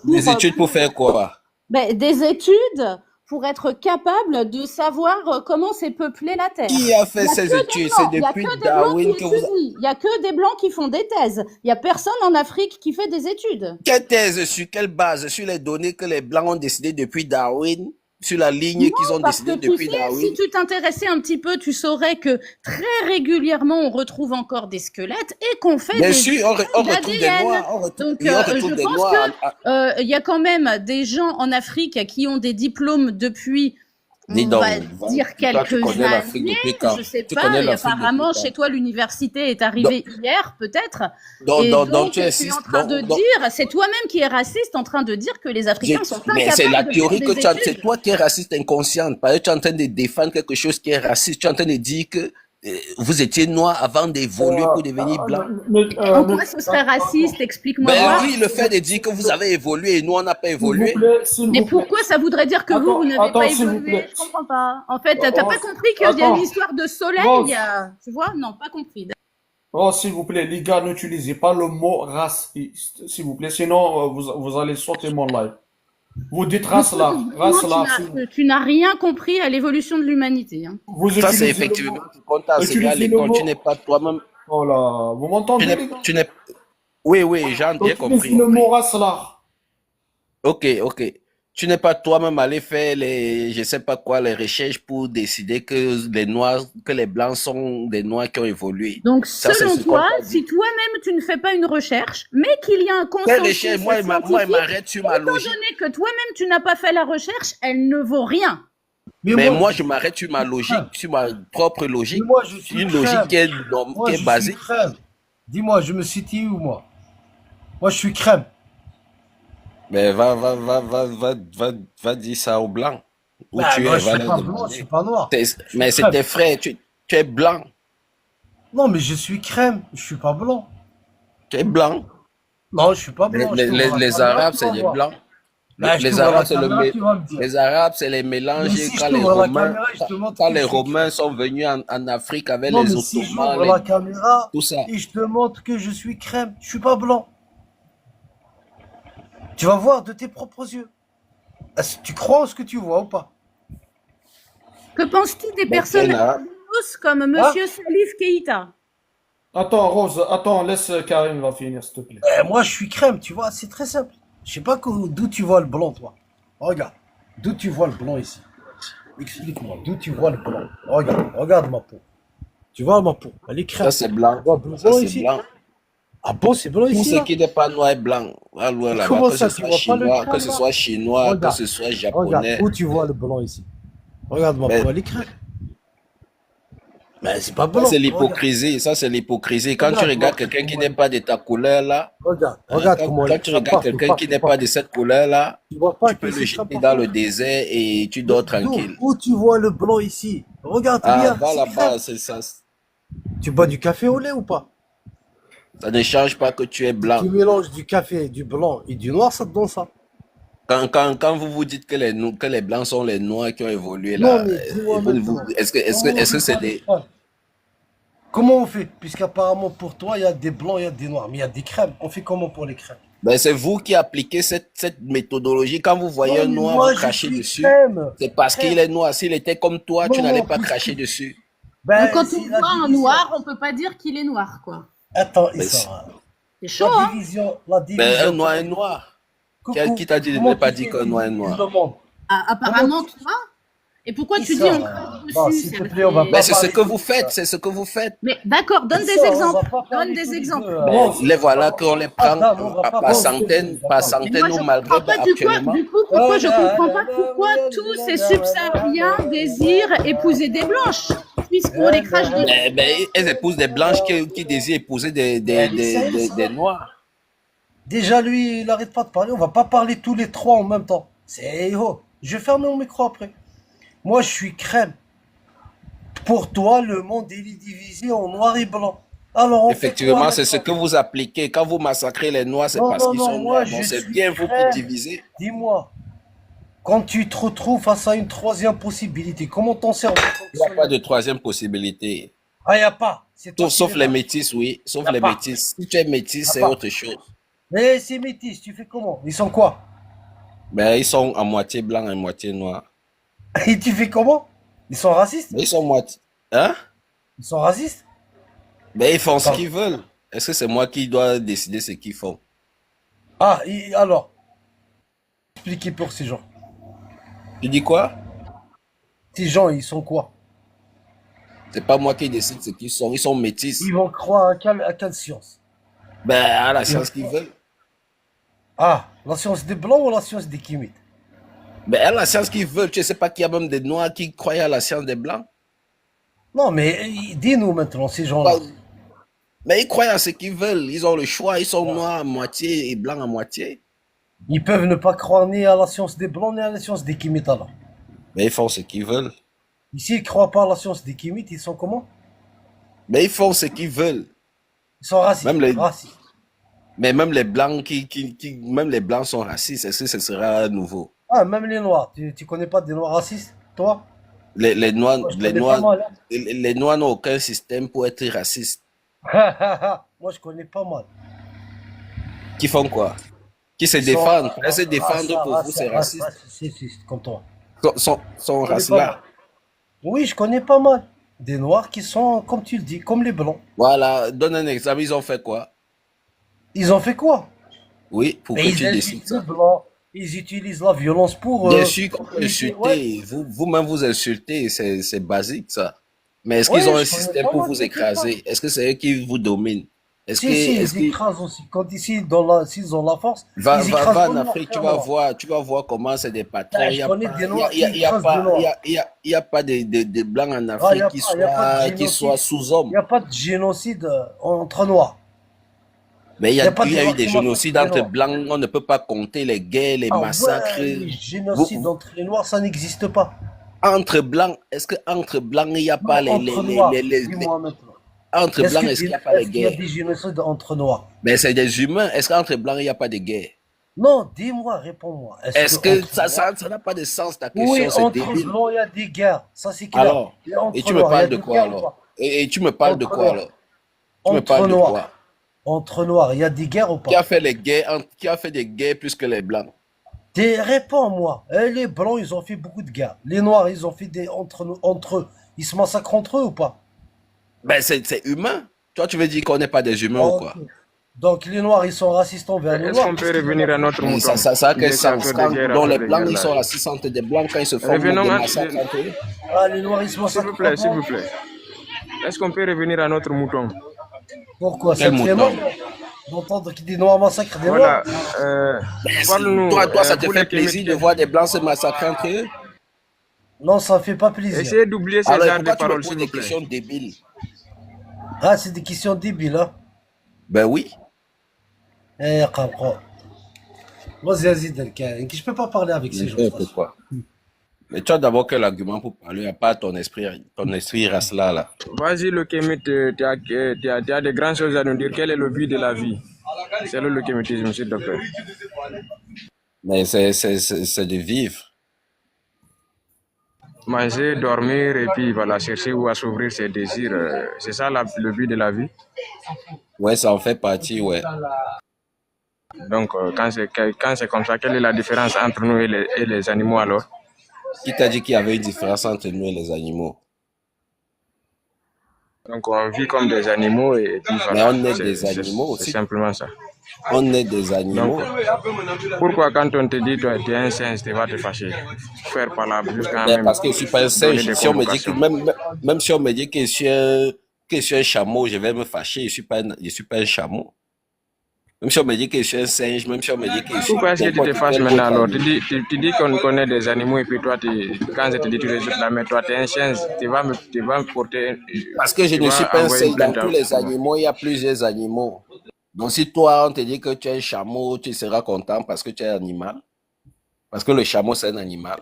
S5: Des études pour faire quoi?
S3: des études pour être capable de savoir comment s'est peuplée la Terre.
S5: Qui a
S3: Il
S5: fait
S3: y a
S5: ces
S3: que des
S5: études?
S3: blancs,
S5: C'est
S3: il y a
S5: depuis
S3: que des blancs qui
S5: Darwin que vous...
S3: étudient, il y a que des blancs qui font des thèses. Il y a personne en Afrique qui fait des études.
S5: Quelle thèse, sur quelle base? Sur les données que les Blancs ont décidé depuis Darwin? Sur la ligne qu'ils ont
S3: Parce que
S5: décidé
S3: tu
S5: depuis
S3: sais,
S5: Darwin?
S3: si tu t'intéressais un petit peu, tu saurais que très régulièrement, on retrouve encore des squelettes et qu'on fait
S5: Bien
S3: des
S5: sûr, on
S3: études
S5: retrouve des
S3: d'ADN.
S5: Noirs,
S3: Donc,
S5: on retrouve
S3: je
S5: des
S3: pense
S5: Noirs.
S3: que il y a quand même des gens en Afrique qui ont des diplômes depuis,
S5: Dis
S3: on
S5: donc,
S3: va dire
S5: toi, tu
S3: quelques
S5: connais l'Afrique
S3: années,
S5: depuis quand?
S3: je sais
S5: Tu
S3: pas,
S5: connais
S3: et
S5: l'Afrique
S3: apparemment
S5: depuis
S3: chez
S5: quand?
S3: toi l'université est
S5: Donc,
S3: arrivée hier peut-être, et
S5: donc
S3: donc
S5: tu
S3: tu es en
S5: insistes,
S3: train de dire, c'est toi-même qui es raciste en train de dire que les Africains sont
S5: mais c'est la
S3: incapables de faire
S5: théorie que
S3: des
S5: tu as, c'est
S3: études.
S5: toi qui es raciste inconsciente. Parce que tu es en train de défendre quelque chose qui est raciste. Tu es en train de dire que vous étiez noir avant d'évoluer pour devenir blanc.
S3: En quoi ce serait raciste? Explique-moi
S5: Ben
S3: voir.
S5: oui, le fait de dire que vous avez évolué et nous, on n'a pas
S2: S'il vous
S5: évolué.
S2: plaît, s'il
S3: Mais
S2: vous plaît.
S3: pourquoi ça voudrait dire que vous n'avez
S2: Attends,
S3: pas
S2: s'il vous
S3: évolué?
S2: plaît.
S3: Je comprends pas. En fait, t'as pas
S2: Rose,
S3: compris qu'il y a
S2: attends.
S3: une histoire de soleil,
S2: Rose,
S3: tu vois? Non, pas compris.
S2: oh, s'il vous plaît, les gars, n'utilisez pas le mot raciste, s'il vous plaît, sinon vous allez sauter mon live. Vous dites race-là,
S3: Vraiment, tu n'as rien compris à l'évolution de l'humanité, hein.
S2: Vous
S5: Ça, c'est
S2: utilisez le
S5: effectivement
S2: mot,
S5: quand tu as enseigné à
S2: utilisez le
S5: l'école, tu
S2: mot,
S5: n'es pas toi-même.
S2: oh là, vous
S5: Tu
S2: m'entendez,
S5: n'es,
S2: les gars?
S5: tu n'es, oui, oui, j'ai
S2: Utilisez
S5: compris.
S2: le mot race-là.
S5: Ok, ok. Tu n'es pas toi-même allé faire je sais pas quoi, les recherches pour décider que les noirs, que les blancs sont des noirs qui ont évolué.
S3: Donc,
S5: Ça, c'est
S3: selon
S5: ce qu'on
S3: toi,
S5: t'a dit.
S3: si toi-même tu ne fais pas une recherche, mais qu'il y a un
S5: Quelle
S3: consensus
S5: recherche? Moi, il
S3: scientifique,
S5: m'arrête sur ma
S3: étant
S5: logique.
S3: donné que toi-même tu n'as pas fait la recherche, elle ne vaut rien.
S5: Mais moi, je m'arrête sur ma logique, sur ma propre logique.
S6: Mais moi, je suis
S5: Une logique
S6: crème.
S5: qui est,
S6: Moi,
S5: qui est
S6: je suis
S5: basée.
S6: crème. Dis-moi, je me situe où, moi? Moi, je suis crème.
S5: Mais va dire ça aux blancs. Où
S6: Bah,
S5: tu
S6: moi,
S5: es,
S6: je
S5: va
S6: suis
S5: leur
S6: pas blanc, je suis
S5: demander.
S6: pas noir. Je
S5: Mais
S6: suis
S5: c'est
S6: crème.
S5: tes frères, tu es blanc.
S6: Non, mais je suis crème. Je suis pas blanc.
S5: Tu es blanc.
S6: Non, je suis pas blanc. Je te vois la
S5: Les
S6: caméra,
S5: Arabes,
S6: tu
S5: c'est
S6: vas
S5: les
S6: voir.
S5: blancs.
S6: Bah, je te
S5: Les
S6: vois la
S5: Arabes, c'est
S6: caméra, tu vas me dire.
S5: les Arabes, c'est les
S6: Mais
S5: mélanges
S6: si je
S5: quand
S6: te
S5: les
S6: vois la
S5: Romains,
S6: caméra, je te montre
S5: quand
S6: que
S5: les
S6: je suis crème.
S5: Romains sont venus en Afrique avec
S6: Non,
S5: les
S6: mais si
S5: Ottomans,
S6: j'ouvre la caméra
S5: tout ça.
S6: et je te montre que je suis crème, je suis pas blanc. Tu vas voir de tes propres yeux. Est-ce que tu crois en ce que tu vois ou pas?
S3: Que penses-tu des
S5: Ben,
S3: personnes
S5: t'es là.
S3: comme Monsieur Salif Keïta?
S2: Attends, Rose, attends, laisse Karim va finir, s'il te plaît.
S6: Moi, je suis crème, tu vois, c'est très simple. Je sais pas d'où tu vois le blanc, toi. Regarde, d'où tu vois le blanc ici. Explique-moi, d'où tu vois le blanc. Regarde ma peau. Tu vois ma peau, elle est crème.
S5: Ça, c'est blanc.
S6: Tu vois blanc
S5: Ça, c'est
S6: ici?
S5: blanc.
S6: Ah bon, c'est blanc
S5: Tout
S6: ici
S5: ce
S6: là?
S5: qui n'est pas noir et blanc. Ah, loin là-bas,
S6: Comment
S5: que
S6: ça,
S5: ce
S6: tu
S5: soit
S6: vois pas le
S5: chinois,
S6: crème
S5: que ce
S6: là?
S5: soit chinois, que
S6: Regarde,
S5: ce soit
S6: regarde,
S5: japonais.
S6: où tu vois le blanc ici? Regarde ma
S5: Ben,
S6: peau, elle est crème. Mais c'est pas
S5: Ça,
S6: blanc.
S5: c'est
S6: Regarde,
S5: l'hypocrisie. Ça, c'est l'hypocrisie. Quand tu
S6: regarde,
S5: regardes
S6: moi,
S5: quelqu'un qui
S6: moi,
S5: n'est pas de ta couleur là,
S6: regarde,
S5: hein,
S6: regarde comment elle
S5: quand
S6: est
S5: tu
S6: crème.
S5: regardes quelqu'un qui n'est pas de cette couleur là,
S6: Tu vois pas
S5: tu peux
S6: que
S5: le
S6: c'est
S5: jeter
S6: crème
S5: dans
S6: partout?
S5: le désert et tu dors tranquille.
S6: Où tu vois le blanc ici? Regarde,
S5: Ah,
S6: regarde,
S5: va
S6: c'est
S5: là-bas,
S6: crème.
S5: c'est ça.
S6: Tu bois du café au lait ou pas?
S5: Ça ne change pas que tu es blanc.
S6: Tu mélanges du café, du blanc et du noir, ça te donne ça.
S5: Quand vous vous dites que que les blancs sont les noirs qui ont évolué
S6: Non,
S5: là,
S6: mais dis-moi maintenant,
S5: est-ce que c'est des...
S6: comment on fait? Puisqu'apparemment pour toi, il y a des blancs, il y a des noirs, mais il y a des crèmes. On fait comment pour les crèmes?
S5: Ben, c'est vous qui appliquez cette méthodologie. Quand vous voyez un
S6: Non, mais
S5: noir,
S6: moi,
S5: vous
S6: je
S5: crachez
S6: suis
S5: dessus.
S6: crème.
S5: C'est parce qu'il
S6: Crème.
S5: est noir. S'il était comme toi, tu
S6: Non,
S5: n'allais
S6: non,
S5: pas
S6: puisque-
S5: cracher dessus.
S6: Ben,
S3: Donc, quand
S6: si
S3: on
S6: la
S3: voit un
S6: division-
S3: noir, on peut pas dire qu'il est noir, quoi.
S6: Attends,
S5: Ben,
S6: Issa.
S3: C'est chaud,
S6: La
S3: hein?
S6: division, la
S5: Ben,
S6: division.
S5: un noir est noir.
S6: Coucou,
S5: Qui t'a dit de ne
S6: comment
S5: pas
S6: tu
S5: dire
S6: fais?
S5: que noir est
S6: Dis le
S5: noir?
S6: monde.
S3: Ah, apparemment, toi. Et pourquoi
S6: Qui
S3: tu dis
S6: ça?
S3: on crache
S6: Non,
S3: dessus?
S6: s'il te plaît, on va
S5: Ben,
S6: pas
S5: c'est ce
S6: parler
S5: que
S6: tous
S5: vous
S6: les
S5: faites,
S6: deux.
S5: c'est ce que vous faites.
S3: Mais d'accord, donne
S6: Qui
S3: des
S6: ça? On
S3: exemples.
S6: va pas
S3: Donne
S6: parler
S3: des
S6: tous les
S3: exemples.
S6: deux.
S5: Ben, les voilà qu'on les prend
S6: Adam, on va pas
S5: par
S6: parler tous les deux.
S5: par
S6: D'accord.
S3: Mais moi,
S5: centaines
S3: je
S5: au
S3: comprends
S5: Maghreb
S3: pas
S5: actuellement.
S3: du coup, pourquoi je comprends pas pourquoi tous ces subsahariens désirent épouser des blanches, puisqu'on les crache dessus.
S5: Ben, elles épousent des blanches qui désirent épouser des noirs.
S6: Déjà, lui, il arrête pas de parler. On va pas parler tous les trois en même temps. C'est oh, je vais fermer mon micro après. Moi, je suis crème. Pour toi, le monde il est divisé en noir et blanc. Alors, on fait
S5: Effectivement,
S6: quoi
S5: c'est ce que vous appliquez. Quand vous massacrez les noirs, c'est
S6: Non,
S5: parce
S6: non,
S5: qu'ils
S6: non,
S5: sont
S6: moi,
S5: noirs. Bon,
S6: je
S5: c'est
S6: suis
S5: bien vous qui
S6: crème.
S5: divisez.
S6: Dis-moi, quand tu te retrouves face à une troisième possibilité, comment ton cerveau
S5: Il n'y a
S6: fonctionne?
S5: pas de troisième possibilité.
S6: Ah, il n'y a pas. C'est toi qui
S5: Sauf
S6: l'es
S5: les
S6: pas.
S5: métis, oui. Sauf
S6: Y a
S5: les
S6: pas.
S5: métis. Si tu es métis,
S6: Y a
S5: c'est
S6: pas.
S5: autre chose.
S6: Mais c'est métis, tu fais comment? Ils sont quoi?
S5: Ben, ils sont à moitié blancs et moitié noirs.
S6: Et tu fais comment? Ils sont racistes?
S5: Mais ils sont moitié. Hein?
S6: Ils sont racistes?
S5: Ben, ils font ce
S6: Pardon.
S5: qu'ils veulent. Est-ce que c'est moi qui dois décider ce qu'ils font?
S6: Ah, alors, expliquez pour ces gens.
S5: Tu dis quoi?
S6: Ces gens, ils sont quoi?
S5: C'est pas moi qui décide ce qu'ils sont. Ils sont métis.
S6: Ils vont croire à quelle science?
S5: Ben, à la science qu'ils veulent.
S6: Ah, la science des blancs ou la science des Kémites?
S5: Ben, à la science qu'ils veulent. Tu sais pas qu'il y a même des noirs qui croient à la science des blancs?
S6: Non, mais dis-nous maintenant, ces gens-là.
S5: Ben, mais ils croient à ce qu'ils veulent. Ils ont le choix. Ils sont noirs à moitié et blancs à moitié.
S6: Ils peuvent ne pas croire ni à la science des blancs ni à la science des Kémites alors.
S5: Mais ils font ce qu'ils veulent.
S6: Ici, ils ne croient pas à la science des Kémites, ils sont comment?
S5: Mais ils font ce qu'ils veulent.
S6: Ils sont racistes.
S5: Même les,
S6: Racistes.
S5: mais même les blancs même les blancs sont racistes. Est-ce que ce sera nouveau?
S6: Ah, même les noirs. Tu connais pas des noirs racistes, toi?
S5: Les noirs,
S6: Moi, je connais pas mal.
S5: les noirs n'ont aucun système pour être racistes.
S6: Hein. Moi, je connais pas mal.
S5: Qui font quoi? Qui se
S6: Ils sont
S5: défendent. Est-ce que défendre pour vous, c'est raciste?
S6: C'est comme toi.
S5: Sont
S6: Je connais
S5: racistes
S6: pas
S5: là.
S6: mal. Oui, je connais pas mal. Des noirs qui sont, comme tu le dis, comme les blancs.
S5: Voilà, donne un exemple. Ils ont fait quoi?
S6: Ils ont fait quoi?
S5: Oui, pour
S6: Mais
S5: que
S6: ils
S5: tu décides
S6: insultent les
S5: ça.
S6: blancs. Ils utilisent la violence pour...
S5: Bien sûr qu'on peut
S6: ouais.
S5: insulter. Vous-même vous insultez. C'est basique ça. Mais est-ce
S6: Ouais,
S5: qu'ils ont un
S6: je connais
S5: système
S6: pas
S5: pour
S6: mal,
S5: vous
S6: t'inquiète pas.
S5: écraser? Est-ce que c'est eux qui vous dominent? Est-ce que,
S6: Si,
S5: est-ce
S6: ils
S5: que,
S6: écrasent aussi. Quand ici, s'ils ont la force,
S5: va,
S6: ils
S5: va,
S6: écrasent
S5: va
S6: tout
S5: en
S6: le monde,
S5: Afrique,
S6: frère.
S5: tu vas voir comment c'est des patrons.
S6: Ah,
S5: Il
S6: je
S5: y a
S6: connais
S5: pas,
S6: des
S5: il y
S6: noirs
S5: a, il
S6: qui
S5: y a, il y a
S6: écrasent des
S5: pas,
S6: noirs.
S5: il y a pas de blancs en
S6: Ah,
S5: Afrique
S6: il n'y a pas de
S5: qui soient
S6: génocide. Il
S5: sous-hommes.
S6: n'y a pas de génocide entre noirs.
S5: Mais
S6: Il n'y a pas
S5: il
S6: de
S5: y a eu
S6: noirs
S5: des
S6: qui massacrent
S5: génocides
S6: des
S5: entre
S6: noirs.
S5: blancs. On ne peut pas compter les guerres, les
S6: Ah
S5: massacres.
S6: ouais, les
S5: Vous,
S6: génocides
S5: vous-
S6: entre les noirs, ça n'existe pas.
S5: entre blancs, est-ce que entre blancs, il n'y a
S6: Non,
S5: pas
S6: entre noirs,
S5: les-
S6: dis-moi maintenant.
S5: entre
S6: Est-ce
S5: blancs,
S6: que
S5: est-ce qu'il n'y a pas les
S6: est-ce qu'il y a
S5: guerres?
S6: des génocides entre noirs?
S5: Mais c'est des humains. Est-ce qu'entre blancs, il n'y a pas de guerre?
S6: Non, dis-moi, réponds-moi.
S5: Est-ce
S6: que
S5: que
S6: entre
S5: ça
S6: noirs...
S5: n'a pas de sens ta
S6: Oui,
S5: question? C'est
S6: entre
S5: débile.
S6: blancs, il y a des guerres. Ça, c'est clair.
S5: Alors,
S6: Et entre
S5: et tu me
S6: noirs, il y a
S5: parles de
S6: des
S5: quoi
S6: guerres ou
S5: alors?
S6: pas?
S5: Et tu me parles de
S6: Entre
S5: quoi
S6: noirs.
S5: alors? Tu me
S6: Entre
S5: parles de
S6: noirs.
S5: quoi?
S6: Entre noirs, il y a des guerres ou
S5: Qui a
S6: pas?
S5: fait les guerres, qui a fait des guerres plus que les blancs?
S6: Réponds-moi. Les blancs, ils ont fait beaucoup de guerres. Les noirs, ils ont fait des entre eux. Ils se massacrent entre eux ou pas?
S5: Ben, c'est humain. Toi, tu veux dire qu'on n'est pas des humains ou
S6: Ok.
S5: quoi?
S6: Donc les noirs, ils sont racistes envers les
S7: Est-ce
S6: noirs.
S7: qu'on peut revenir à notre
S5: Mais
S7: mouton?
S5: ça a quel
S7: Il est
S5: sens?
S7: facteur de guerre
S5: Dans les
S7: après
S5: blancs,
S7: guerre,
S5: ils
S7: là.
S5: sont racistes entre des blancs quand ils se forment des
S7: Revenons à...
S5: massacres entre eux.
S6: Ah, les noirs, ils se
S7: S'il
S6: massacrent
S7: vous plaît, s'il
S6: entre
S7: vous
S6: eux.
S7: plaît. Est-ce qu'on peut revenir à notre mouton?
S6: Pourquoi? Ça
S5: Quel
S6: te fait
S5: mouton?
S6: mal d'entendre que des noirs massacrent des
S7: Voilà.
S6: noirs?
S7: Parle-nous.
S5: Toi, ça te
S7: vous
S5: fait
S7: les
S5: plaisir
S7: Kémites,
S5: de voir des blancs se massacrer entre eux?
S6: Non, ça fait pas plaisir.
S7: essayez d'oublier ces
S5: Alors,
S7: genres de
S5: pourquoi tu me
S7: paroles,
S5: poses
S7: s'il
S5: des
S7: vous plaît.
S5: questions débiles?
S6: Ah, c'est des questions débiles, hein.
S5: Ben oui.
S6: Comprends. Vas-y, Delcan. Je peux pas parler avec ces gens. de toute façon.
S5: Pourquoi? Mais tu as d'abord quel argument pour parler, à part ton esprit race-là, là.
S7: Vas-y, le Kémite, tu as des grandes choses à nous dire. Quel est le but de la vie? C'est le kémitisme, s'il te plaît.
S5: Mais c'est de vivre.
S7: Manger, dormir et puis voilà, chercher où assouvir ses désirs. C'est ça le but de la vie.
S5: Ouais, ça en fait partie, ouais.
S7: Donc, quand c'est comme ça, quelle est la différence entre nous et les animaux alors?
S5: Qui t'a dit qu'il y avait une différence entre nous et les animaux?
S7: Donc on vit comme des animaux et puis
S8: Mais
S7: voilà.
S8: on est des animaux
S7: C'est
S8: aussi.
S7: simplement ça.
S8: On est des animaux.
S7: Donc, pourquoi quand on te dit toi tu es un singe, tu vas te fâcher? Faire par là jusqu'à
S8: Mais
S7: même
S8: parce que je suis pas un
S7: donner
S8: singe.
S7: des
S8: Si on me dit que
S7: convocations.
S8: même si on me dit que je suis un chameau, je vais me fâcher. Je suis pas un chameau. Même si on me dit que je suis un singe, même si on me dit que je suis
S7: Pourquoi est-ce que tu te
S8: n'importe
S7: fâches
S8: quel
S7: maintenant
S8: autre
S7: alors?
S8: animal.
S7: Tu dis qu'on connaît des animaux et puis toi, quand je te dis tu résultes là, mais toi tu es un singe, tu vas me porter,
S8: Parce que je
S7: tu
S8: ne suis
S7: vas
S8: pas un
S7: envoyer une
S8: singe. Dans
S7: plainte
S8: tous les animaux, il y a plusieurs animaux. Donc si toi, on te dit que tu es un chameau, tu seras content parce que tu es un animal. Parce que le chameau, c'est un animal.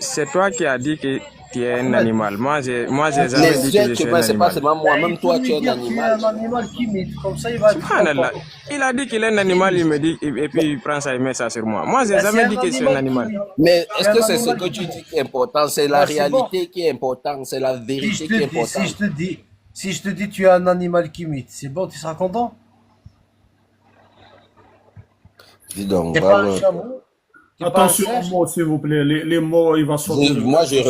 S7: C'est toi qui as dit que tu es un animal. Moi, j'ai jamais
S8: Les
S7: dit que je
S8: êtres
S7: suis un
S8: humains, c'est pas
S7: animal.
S8: seulement moi. Même
S6: Il faut
S8: toi, tu
S6: lui
S8: es un
S6: dire tu es
S8: animal.
S6: un animal qui imite, comme ça il va être
S7: Subhanallah.
S6: content.
S7: Il a dit qu'il est un animal, il me dit, et puis il prend ça et met ça sur moi. Moi, j'ai
S6: Ben, c'est
S7: jamais
S6: un
S7: dit que je suis un
S6: animal qui
S7: animal.
S6: imite.
S8: Mais
S6: C'est
S8: est-ce
S6: un
S8: que c'est ce
S6: animal
S8: que
S6: qui
S8: tu
S6: imite.
S8: dis qui est important? C'est la
S6: Ben, c'est bon.
S8: réalité qui est importante. C'est la
S6: Si
S8: vérité
S6: je
S8: qui est
S6: te dis,
S8: importante.
S6: si je te dis tu es un animal qui imite, c'est bon, tu seras content?
S8: Dis donc,
S6: T'es pas un
S8: bravo.
S6: chameau, t'es pas un
S2: Attention aux
S6: singe.
S2: mots, s'il vous plaît. Les mots, il va sortir.
S8: Moi, je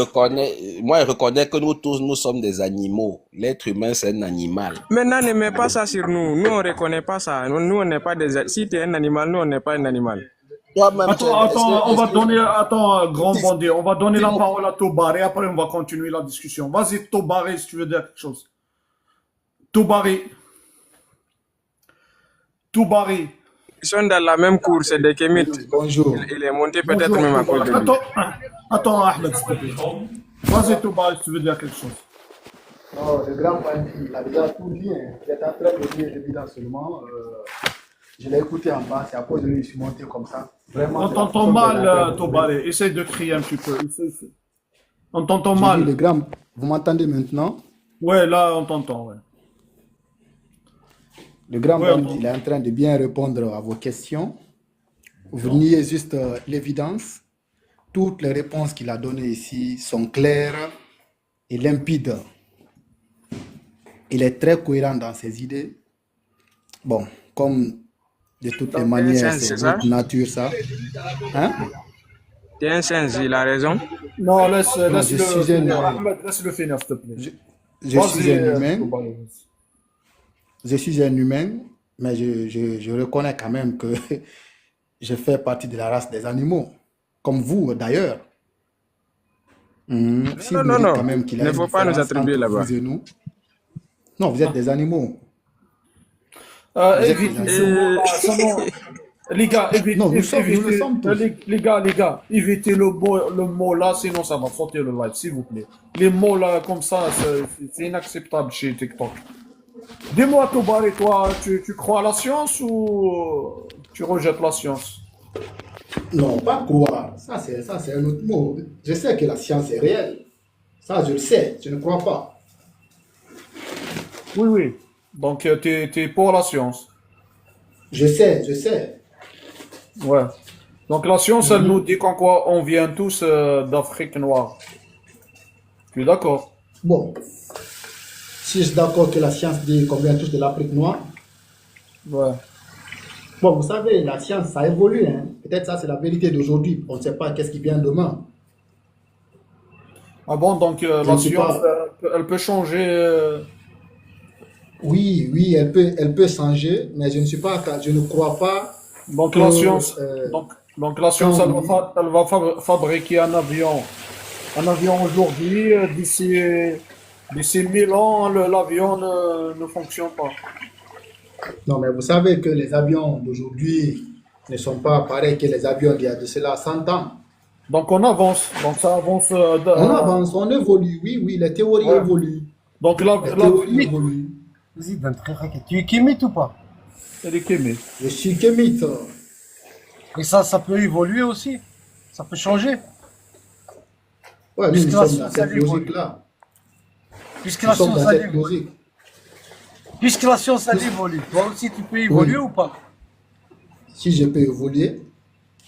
S8: reconnais que nous tous, nous sommes des animaux. L'être humain, c'est un animal.
S7: Maintenant, ne mets pas ça sur nous. Nous, on ne reconnaît pas ça. Nous, on n'est pas des... Si tu es un animal, nous, on n'est pas un animal.
S8: Toi-même, tu es...
S2: Attends, on va
S8: est-ce que-
S2: donner, grand bandit, on va donner la
S6: Dis-moi.
S2: parole à Tobaré, après on va continuer la discussion. Vas-y, Tobaré, si tu veux dire quelque chose. Tobaré. Tobaré.
S7: Ils sont dans la même cour, c'est des kémites.
S6: Bonjour.
S7: Il est monté peut-être
S2: Bonjour,
S7: même à cause
S2: Tobaré.
S7: de lui.
S2: Attends, Ahmed, s'il te plaît. Vas-y, Tobaré, si tu veux dire quelque chose.
S9: Non, le grand bandit, il a déjà tout dit. Hein. Il est en train de dire l'évidence seulement. Je l'ai écouté en bas, c'est à cause de lui que je suis monté comme ça. Vraiment,
S2: On
S9: c'est la
S2: t'entend
S9: façon
S2: mal,
S9: qu'il est en train de
S2: Tobaré. Essaye de crier un petit peu. On t'entend
S9: J'ai dit,
S2: mal.
S9: le grand, vous m'entendez maintenant?
S2: Ouais, là, on t'entend, ouais.
S9: Le grand
S2: Ouais,
S9: bandit, il est en train de bien répondre à vos questions. Vous niez juste l'évidence. Toutes les réponses qu'il a données ici sont claires et limpides. Il est très cohérent dans ses idées. Bon, comme de toutes les
S7: Donc,
S9: manières,
S7: c'est
S9: c'est
S7: ça?
S9: votre nature, ça. Hein?
S7: Tu es un singe, il a raison.
S2: Non,
S9: Non, je
S2: laisse-le
S9: suis un,
S2: finir. Ahmed, laisse-le finir, s'il te plaît.
S9: je suis
S2: Vas-y,
S9: un humain.
S2: Tobaré.
S9: Je suis un humain, mais je reconnais quand même que je fais partie de la race des animaux, comme vous d'ailleurs. Si
S7: Non,
S9: vous
S7: non,
S9: me dites
S7: non.
S9: quand même qu'il y
S7: Il
S9: a
S7: ne
S9: une
S7: faut pas nous
S9: différence
S7: attribuer
S9: entre
S7: là-bas.
S9: vous et nous. Non, vous êtes des animaux. Vous êtes des
S2: Évitez
S9: animaux.
S2: ce mot-là. Les gars,
S9: Non, nous le sommes tous.
S2: les gars, évitez le mot là, sinon ça va sortir le live, s'il vous plaît. Les mots là, comme ça, c'est inacceptable chez TikTok. Dis-moi, Tobaré, toi, tu crois à la science ou tu rejettes la science?
S9: Non, pas croire. Ça, c'est un autre mot. Je sais que la science est réelle. Ça, je le sais. Je ne crois pas.
S2: Oui, oui. Donc, t'es pour la science.
S9: Je sais.
S2: Ouais. Donc, la science, elle nous dit qu'en quoi on vient tous d'Afrique noire. Tu es d'accord?
S9: Bon, si je suis d'accord que la science dit qu'on vient tous de l'Afrique noire,
S2: Ouais.
S9: bon, vous savez, la science, ça évolue. Hein. Peut-être ça, c'est la vérité d'aujourd'hui. On ne sait pas qu'est-ce qui vient demain.
S2: Ah bon, donc
S9: Je
S2: la
S9: ne sais
S2: science,
S9: pas.
S2: elle peut changer.
S9: Oui, elle peut changer, mais je ne crois pas
S2: Donc
S9: que
S2: la science,
S9: euh,
S2: donc la science,
S9: quand
S2: elle va fabriquer un avion aujourd'hui. D'ici 1000 ans, l'avion ne fonctionne pas.
S9: non, mais vous savez que les avions d'aujourd'hui ne sont pas pareils que les avions d'il y a de cela 100 ans.
S2: Donc on avance. Donc ça avance.
S9: On avance, on évolue. Oui, les théories
S2: Ouais.
S9: évoluent.
S2: Donc
S9: Les théories évoluent.
S6: Vas-y, donne très raquette. Tu es kémite ou pas?
S2: elle est kémée.
S9: Je suis kémite.
S6: Et ça peut évoluer aussi. Ça peut changer.
S9: Ouais, nous
S6: Puisque la
S9: sommes dans
S6: science, elle
S9: cette
S6: évolue.
S9: logique-là.
S6: Puisque
S9: Nous
S6: la
S9: sommes
S6: science,
S9: dans
S6: elle
S9: cette
S6: évolue.
S9: logique.
S6: Puisque la science, elle évolue. Toi aussi, tu peux évoluer
S9: Oui.
S6: ou pas?
S9: Si je peux évoluer,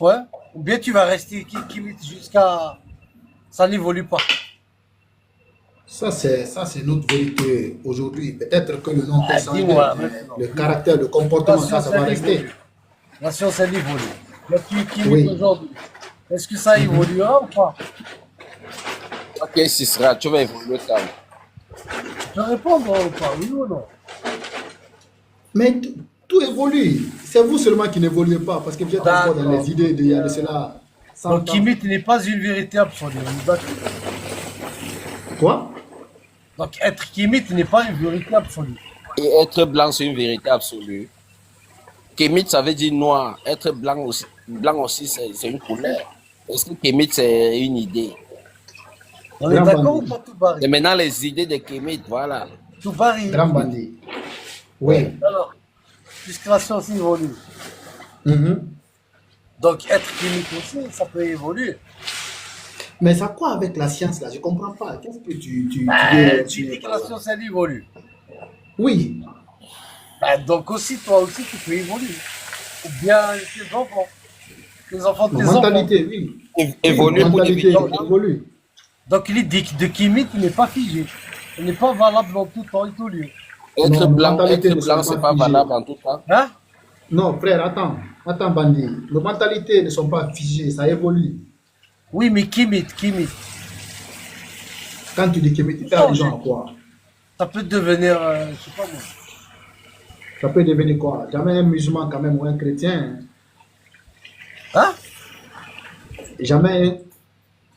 S6: Ouais. Ou bien tu vas rester kémite jusqu'à... Ça n'évolue pas.
S9: ça c'est notre vérité aujourd'hui. Peut-être que le nom peut changer,
S6: dis-moi
S9: mais
S6: maintenant.
S9: le caractère, le comportement, ça va
S6: elle
S9: rester.
S6: évolue. La science, elle évolue. Là, tu es kémite
S9: Oui.
S6: aujourd'hui. Est-ce que ça évoluera ou pas?
S8: Ok, ce sera, tu vas évoluer quand même.
S6: peux répondre ou pas, oui ou non?
S9: Mais tout évolue. C'est vous seulement qui n'évoluez pas parce que vous êtes encore dans les idées d'il y a de cela 100
S6: Donc,
S9: ans.
S6: Kimit n'est pas une vérité absolue. on est d'accord.
S9: Quoi?
S6: Donc, être Kimit n'est pas une vérité absolue.
S8: Et être blanc, c'est une vérité absolue. Kémit, ça veut dire noir. Être blanc aussi c'est une couleur. Est-ce que Kémit, c'est une idée?
S6: On est
S9: Grand
S6: d'accord ou
S9: bandit.
S6: pas, Toubari?
S8: Et maintenant, les idées de Kémit, voilà.
S6: Toubari.
S9: Grand bandit. Oui.
S6: Alors, puisque la science évolue,
S9: Mhm.
S6: donc être Kimit aussi, ça peut évoluer.
S9: Mais ça quoi avec la science là? Je comprends pas. Qu'est-ce que tu dis
S6: Tu dis que la science, elle évolue.
S9: Oui.
S6: Donc aussi, toi aussi, tu peux évoluer. Ou bien tes enfants. Les enfants de
S9: Ma
S6: tes enfants.
S9: mentalité, oui.
S8: Évoluer
S9: Ma
S8: pour
S9: mentalité
S8: devenir
S9: évolue.
S6: Donc l'idée de Kimit n'est pas figée. Elle n'est pas valable dans tout temps et tout lieu.
S8: être
S9: Non,
S8: blanc,
S9: mentalité
S8: être
S9: ne
S8: blanc,
S9: sont
S8: c'est
S9: pas
S8: pas
S9: figées.
S8: valable en tout temps.
S6: Hein?
S9: Non, frère, attends. Attends, bandit. Nos mentalités ne sont pas figées, ça évolue.
S6: Oui, mais Kimit.
S9: Quand tu dis que tu fais allusion à quoi?
S6: Ça peut devenir, je sais pas moi.
S9: Ça peut devenir quoi? Jamais un musulman quand même ou un chrétien.
S6: Hein?
S9: Jamais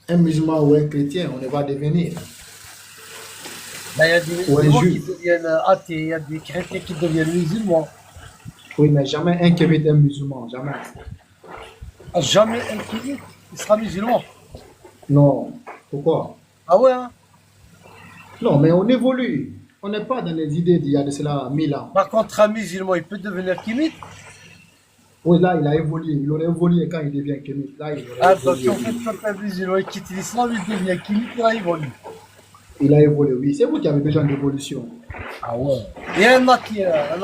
S9: un musulman ou un chrétien, on ne va devenir.
S6: Ben, il y a des
S9: Ou un
S6: musulmans qui
S9: juif.
S6: deviennent athées, il y a des chrétiens qui deviennent musulmans.
S9: Oui, mais jamais un kémite un musulman, jamais.
S6: Jamais un Kimit, il sera musulman.
S9: Non. Pourquoi?
S6: Ah ouais, hein?
S9: Non, mais on évolue. On n'est pas dans les idées d'il y a de cela 1000 ans.
S6: Par contre, un musulman, il peut devenir Kimit.
S9: Oui, là, il a évolué. Il aurait évolué quand il devient kémite. Là, il aurait
S6: Ah, donc
S9: évolué.
S6: en fait, quand un musulman quitte l'islam, il devient Kimit, il a évolué.
S9: Il a évolué, oui. C'est vous qui avez besoin d'évolution.
S6: Ah ouais. Et un athée, un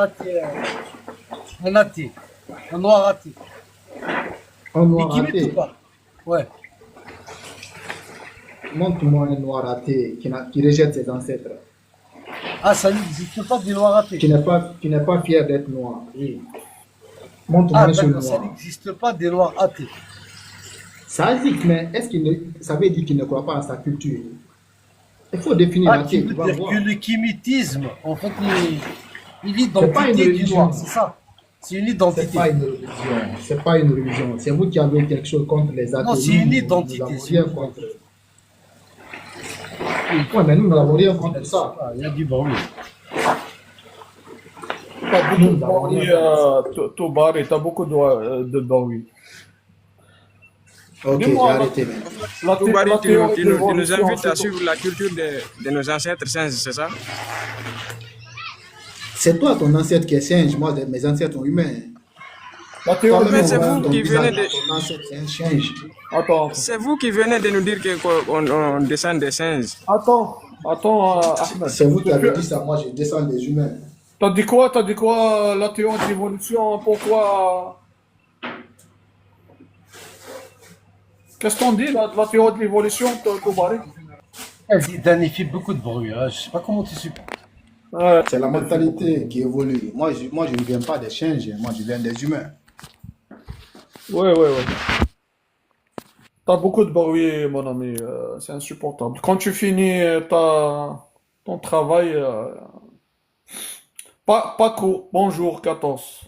S6: noir athée.
S9: Un
S6: Il
S9: noir
S6: Kimit ou
S9: athée.
S6: pas? Ouais.
S9: Montre-moi un noir athée qui rejette ses ancêtres.
S6: Ah, ça n'existe pas des noirs athées.
S9: Qui n'est pas fier d'être noir. Oui. Montre-moi
S6: Ah,
S9: un seul
S6: d'accord, ça
S9: noir.
S6: n'existe pas des noirs athées.
S9: Ça existe, mais est-ce qu'il ne, ça veut dire qu'il ne croit pas à sa culture? Il faut définir
S6: Ah, tu
S9: l'athée,
S6: veux
S9: tu vas
S6: dire
S9: voir.
S6: que le kimitisme, en fait, il est
S9: C'est pas une
S6: l'identité du
S9: religion.
S6: noir, c'est ça? C'est une
S9: C'est
S6: identité.
S9: pas une religion. C'est pas une religion. C'est vous qui avez quelque chose contre les athées.
S6: Non, c'est une
S9: Nous,
S6: identité,
S9: nous n'avons
S6: c'est
S9: rien
S6: une
S9: contre. Oui, mais nous n'avons rien contre ça.
S6: Ah, il y a du bruit.
S2: T'as beaucoup
S9: Nous
S2: de
S9: n'avons
S2: bruit,
S9: rien contre ça.
S2: Toubari, t'as beaucoup de bruit.
S9: Ok, j'ai
S2: Dis-moi,
S9: arrêté maintenant.
S7: Toubari,
S2: la
S7: tu
S2: théorie de
S7: nous
S2: l'évolution,
S7: invites à
S2: c'est
S7: suivre la culture de nos ancêtres singes, c'est ça?
S9: C'est toi ton ancêtre qui est singe, moi mes ancêtres sont humains.
S2: La théorie
S9: Toi-même,
S7: Mais c'est
S9: on voit
S7: vous
S9: ton
S7: qui venez
S9: visage,
S7: de...
S9: ton ancêtre c'est un singe.
S2: Attends,
S7: C'est vous qui venez de nous dire qu'on descend des singes.
S2: attends, Ahmed.
S9: C'est vous qui avez dit ça, moi je descends des humains.
S2: T'as dit quoi, la théorie de l'évolution, pourquoi? Qu'est-ce qu'on dit, la théorie de l'évolution, Toubari?
S6: Vas-y, Dan, il fait beaucoup de bruit. Hein. Je sais pas comment tu supportes.
S2: Ouais.
S9: C'est la mentalité qui évolue. Moi, je ne viens pas des singes, moi je viens des humains.
S2: Ouais. T'as beaucoup de bruit, mon ami, c'est insupportable. Quand tu finis ton travail, Paco, bonjour, 14.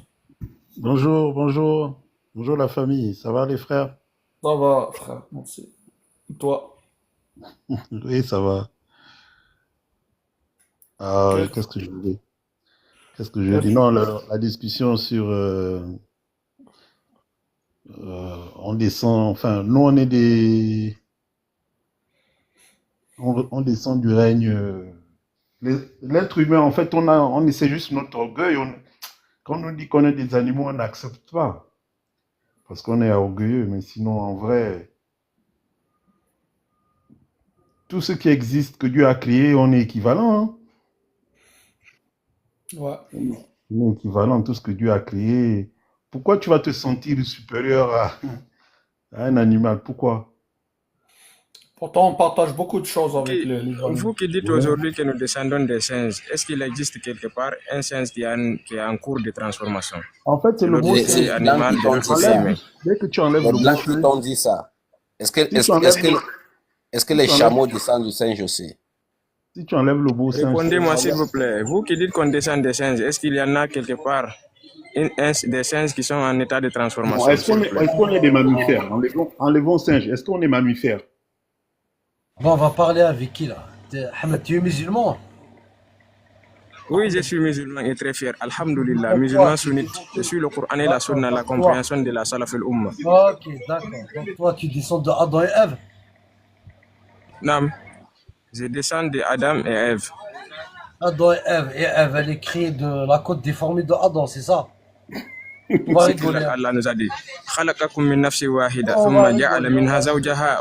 S10: Bonjour, bonjour. Bonjour la famille. Ça va les frères?
S2: Ça va, frère, merci. Et toi?
S10: Oui, ça va. Ah, qu'est-ce que je voulais? Qu'est-ce que je dis? Non, la discussion sur on descend, enfin, nous on est on descend du règne. L'être humain, en fait, on essaie juste notre orgueil. Quand on nous dit qu'on est des animaux, on n'accepte pas. Parce qu'on est orgueilleux, mais sinon, en vrai, tout ce qui existe que Dieu a créé, on est équivalent. Hein.
S2: Ouais.
S10: On est équivalent, tout ce que Dieu a créé. Pourquoi tu vas te sentir supérieur à un animal? Pourquoi?
S2: Pourtant, on partage beaucoup de choses avec les animaux.
S7: Vous qui dites
S10: Ouais.
S7: aujourd'hui que nous descendons des singes, est-ce qu'il existe quelque part un singe qui est en cours de transformation?
S10: En fait, c'est le
S7: L'autre
S10: mot
S8: C'est
S7: c'est
S8: les
S10: singe.
S7: animal,
S8: blancs qui
S7: de
S8: t'ont
S7: l'autre
S8: dit
S7: c'est
S8: ça.
S7: humain.
S10: Dès que tu enlèves
S8: Les
S10: le mot
S8: blancs qui
S10: singe,
S8: t'ont dit ça.
S10: si tu enlèves,
S8: Est-ce que les
S10: si
S8: chameaux descendent du singe aussi?
S10: Si tu enlèves le mot singe,
S7: Répondez-moi s'il vous plaît. Vous qui dites qu'on descend des singes, est-ce qu'il y en a quelque part des singes qui sont en état de transformation?
S10: bon, est-ce qu'on est des mammifères? Enlevons singe. Est-ce qu'on est mammifères?
S6: Bon, on va parler avec qui là? Ahmed, tu es musulman?
S7: Oui, je suis musulman et très fier. Alhamdulillah, musulman sunnite. Je suis le Coran et la Sunna, la compréhension de la Salaf al-Umma.
S6: Ok, d'accord. Donc toi, tu descends de Adam et Ève?
S7: Nam, je descends de Adam et Ève.
S6: Adam et Ève, elle est créée de la côte déformée de Adam, c'est ça? On va
S7: C'est ce que
S6: rigoler.
S7: Allah nous a dit. خلقكم من نفس واحدة ثم جعل منها زوجها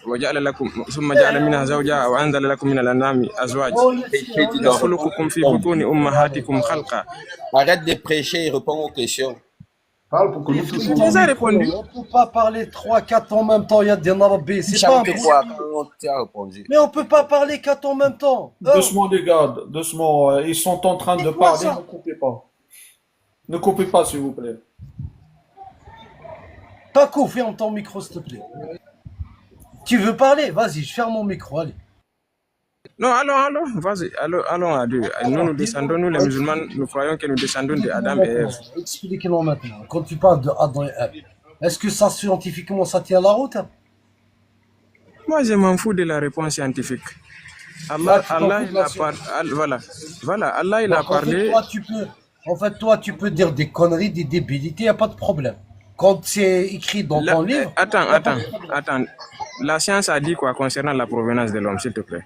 S7: وجعل لكم ثم جعل منها زوجها وأنزل لكم من الأنعام أزواج يخلقكم في بطون أمهاتكم خلقا.
S8: Arrête de prêcher et réponds aux questions.
S10: Parle pour que nous tous
S7: Je vous ai répondu.
S6: On ne peut pas parler 3-4 en même temps, il y a des narabés, c'est pas
S8: Chante
S6: impossible.
S8: quoi quand tu as répondu?
S6: Mais on peut pas parler 4 en même temps.
S2: Doucement, les gars, doucement. Ils sont en train de
S6: C'est quoi
S2: parler,
S6: ça?
S2: ne coupez pas. Ne coupez pas, s'il vous plaît.
S6: Paco, ferme ton micro, s'il te plaît. Tu veux parler? Vas-y, je ferme mon micro, allez.
S7: Non, allons, vas-y, allons à deux. Nous descendons, nous les musulmans, nous croyons que nous descendons de Adam et Ève.
S6: Explique-nous maintenant. Quand tu parles de Adam et Ève, est-ce que ça, scientifiquement, ça tient la route?
S7: Moi, je m'en fous de la réponse scientifique. Allah, il a parlé. Voilà, Allah, il a parlé.
S6: En fait, toi, tu peux dire des conneries, des débilités, il n'y a pas de problème. Quand c'est écrit dans ton livre...
S7: Attends. La science a dit quoi concernant la provenance de l'homme, s'il te plaît?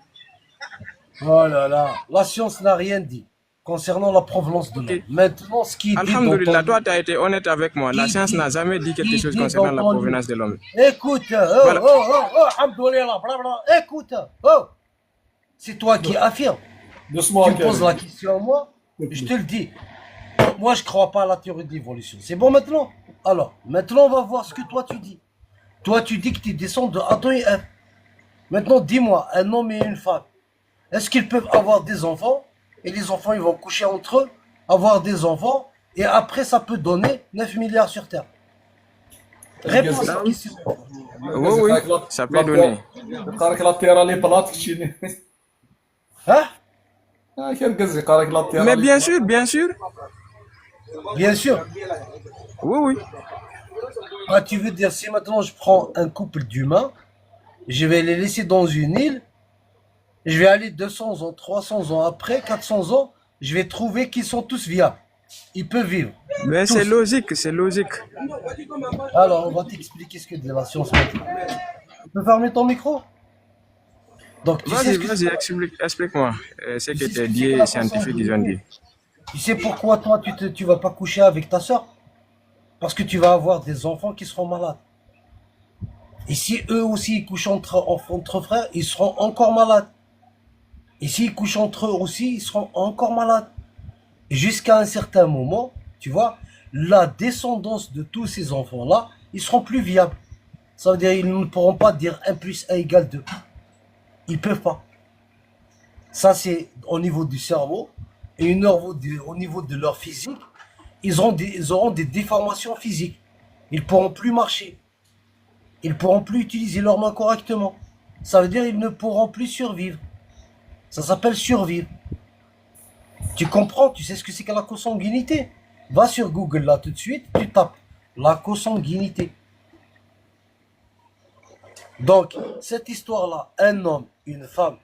S6: Oh là là, la science n'a rien dit concernant la provenance de l'homme. Maintenant, ce qui dit
S7: Alhamdulillah, toi, tu as été honnête avec moi. La science n'a jamais dit quelque chose concernant la provenance de l'homme.
S6: Écoute, alhamdulillah, blabla, écoute, c'est toi qui affirmes.
S2: Doucement,
S6: Tu me poses la question à moi, je te le dis. Moi, je ne crois pas à la théorie de l'évolution. C'est bon maintenant? Alors, maintenant, on va voir ce que toi tu dis. Toi, tu dis que tu descends de Adam et Ève. Maintenant, dis-moi, un homme et une femme, est-ce qu'ils peuvent avoir des enfants? Et les enfants, ils vont coucher entre eux, avoir des enfants, et après, ça peut donner 9 milliards sur Terre. Réponse à la question.
S7: Oui, ça peut donner.
S6: Hein?
S7: Mais bien sûr.
S6: Bien sûr.
S7: Oui.
S6: Ah, tu veux dire, si maintenant je prends un couple d'humains, je vais les laisser dans une île, je vais aller 200 ans, 300 ans après, 400 ans, je vais trouver qu'ils sont tous viables. Ils peuvent vivre.
S7: Mais
S6: tous.
S7: c'est logique.
S6: Alors, on va t'expliquer ce que dit la science maintenant. Tu peux fermer ton micro? Donc,
S7: Vas-y, explique-moi ce que tes dieux scientifiques ils ont dit.
S6: Tu sais pourquoi toi, tu vas pas coucher avec ta soeur? Parce que tu vas avoir des enfants qui seront malades. Et si eux aussi ils couchent entre frères, ils seront encore malades. Et s'ils couchent entre eux aussi, ils seront encore malades. Et jusqu'à un certain moment, tu vois, la descendance de tous ces enfants-là, ils seront plus viables. Ça veut dire qu'ils ne pourront pas dire 1 plus 1 égale 2. Ils peuvent pas. Ça, c'est au niveau du cerveau. Et au niveau de leur physique, ils auront des déformations physiques. Ils ne pourront plus marcher. Ils ne pourront plus utiliser leurs mains correctement. Ça veut dire qu'ils ne pourront plus survivre. Ça s'appelle survivre. Tu comprends? Tu sais ce que c'est que la consanguinité? Va sur Google là tout de suite, tu tapes la consanguinité. Donc, cette histoire-là, un homme, une femme,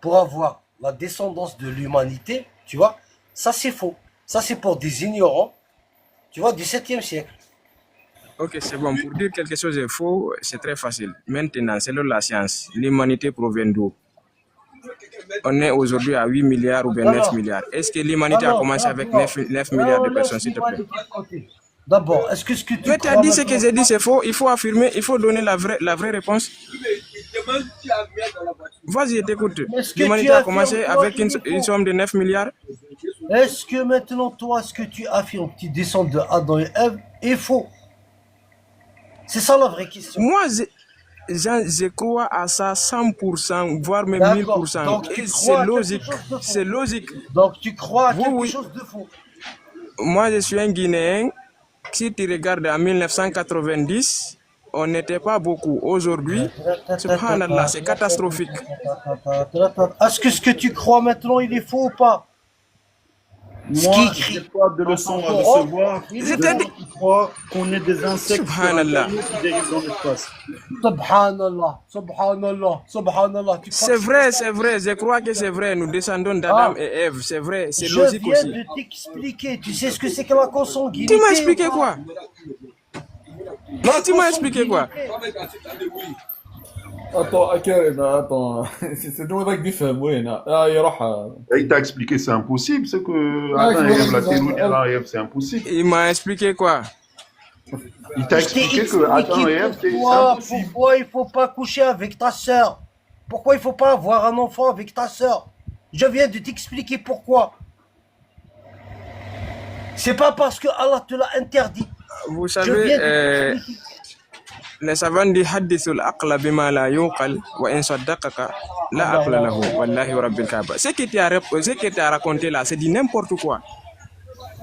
S6: pour avoir la descendance de l'humanité, tu vois, ça c'est faux. Ça c'est pour des ignorants, tu vois, du 7e siècle.
S7: Ok, c'est bon. Pour dire quelque chose est faux, c'est très facile. Maintenant, selon la science, l'humanité provient d'où? On est aujourd'hui à 8 milliards ou bien 9 milliards. Est-ce que l'humanité a commencé avec 9 milliards de personnes, s'il te plaît?
S6: D'abord, est-ce que tu
S7: tu as dit ce que j'ai dit, c'est faux. Il faut affirmer, il faut donner la vraie réponse. Vas-y, je t'écoute. L'humanité a commencé avec une somme de 9 milliards.
S6: Est-ce que maintenant, toi, ce que tu affirmes, qui descend de Adam et Ève, est faux? C'est ça la vraie question.
S7: Moi, je crois à ça 100%, voire même 1000%. C'est logique. C'est logique.
S6: Donc tu crois à quelque chose de faux.
S7: Moi, je suis un Guinéen. Si tu regardes en 1990, on n'était pas beaucoup. Aujourd'hui, subhanallah, c'est catastrophique.
S6: Est-ce que ce que tu crois maintenant, il est faux ou pas? Ce
S10: Moi,
S6: qui
S10: j'ai
S6: écrit
S10: pas de leçons à recevoir de
S7: C'était
S10: gens qui croient qu'on est des insectes sur
S7: subhanallah.
S10: Internet qui dérivent dans l'espace.
S6: Subhanallah, subhanallah, subhanallah. Tu crois
S7: C'est
S6: que
S7: vrai, c'est vrai. Je crois que c'est vrai. Nous descendons d'Adam et Ève. C'est vrai. C'est
S6: je
S7: logique
S6: viens
S7: aussi.
S6: de t'expliquer. Tu sais ce que c'est que la consanguinité?
S7: Tu m'as expliqué quoi? Non, tu m'as expliqué quoi?
S2: attends Karim attends c'est nous avec des femmes وين يروح
S10: Et il t'a expliqué c'est impossible, c'est que
S2: Ah,
S10: Adam et Ève, la
S2: ils ont-
S10: théorie d'Adam et Ève, c'est impossible.
S7: Il m'a expliqué quoi?
S10: Il t'a
S6: Je t'ai
S10: expliqué que Adam et Ève, c'est impossible.
S6: pourquoi il faut pas coucher avec ta sœur? Pourquoi il faut pas avoir un enfant avec ta sœur? Je viens de t'expliquer pourquoi. C'est pas parce que Allah te l'a interdit.
S7: Vous
S6: Je
S7: savez,
S6: viens de t'expliquer.
S7: les savants disent hadithul aqla bima la yuqal wa in saddaqaka la aqla lahu wallahi wa rabbil kaaba. Ce que tu as raconté là, c'est dit n'importe quoi.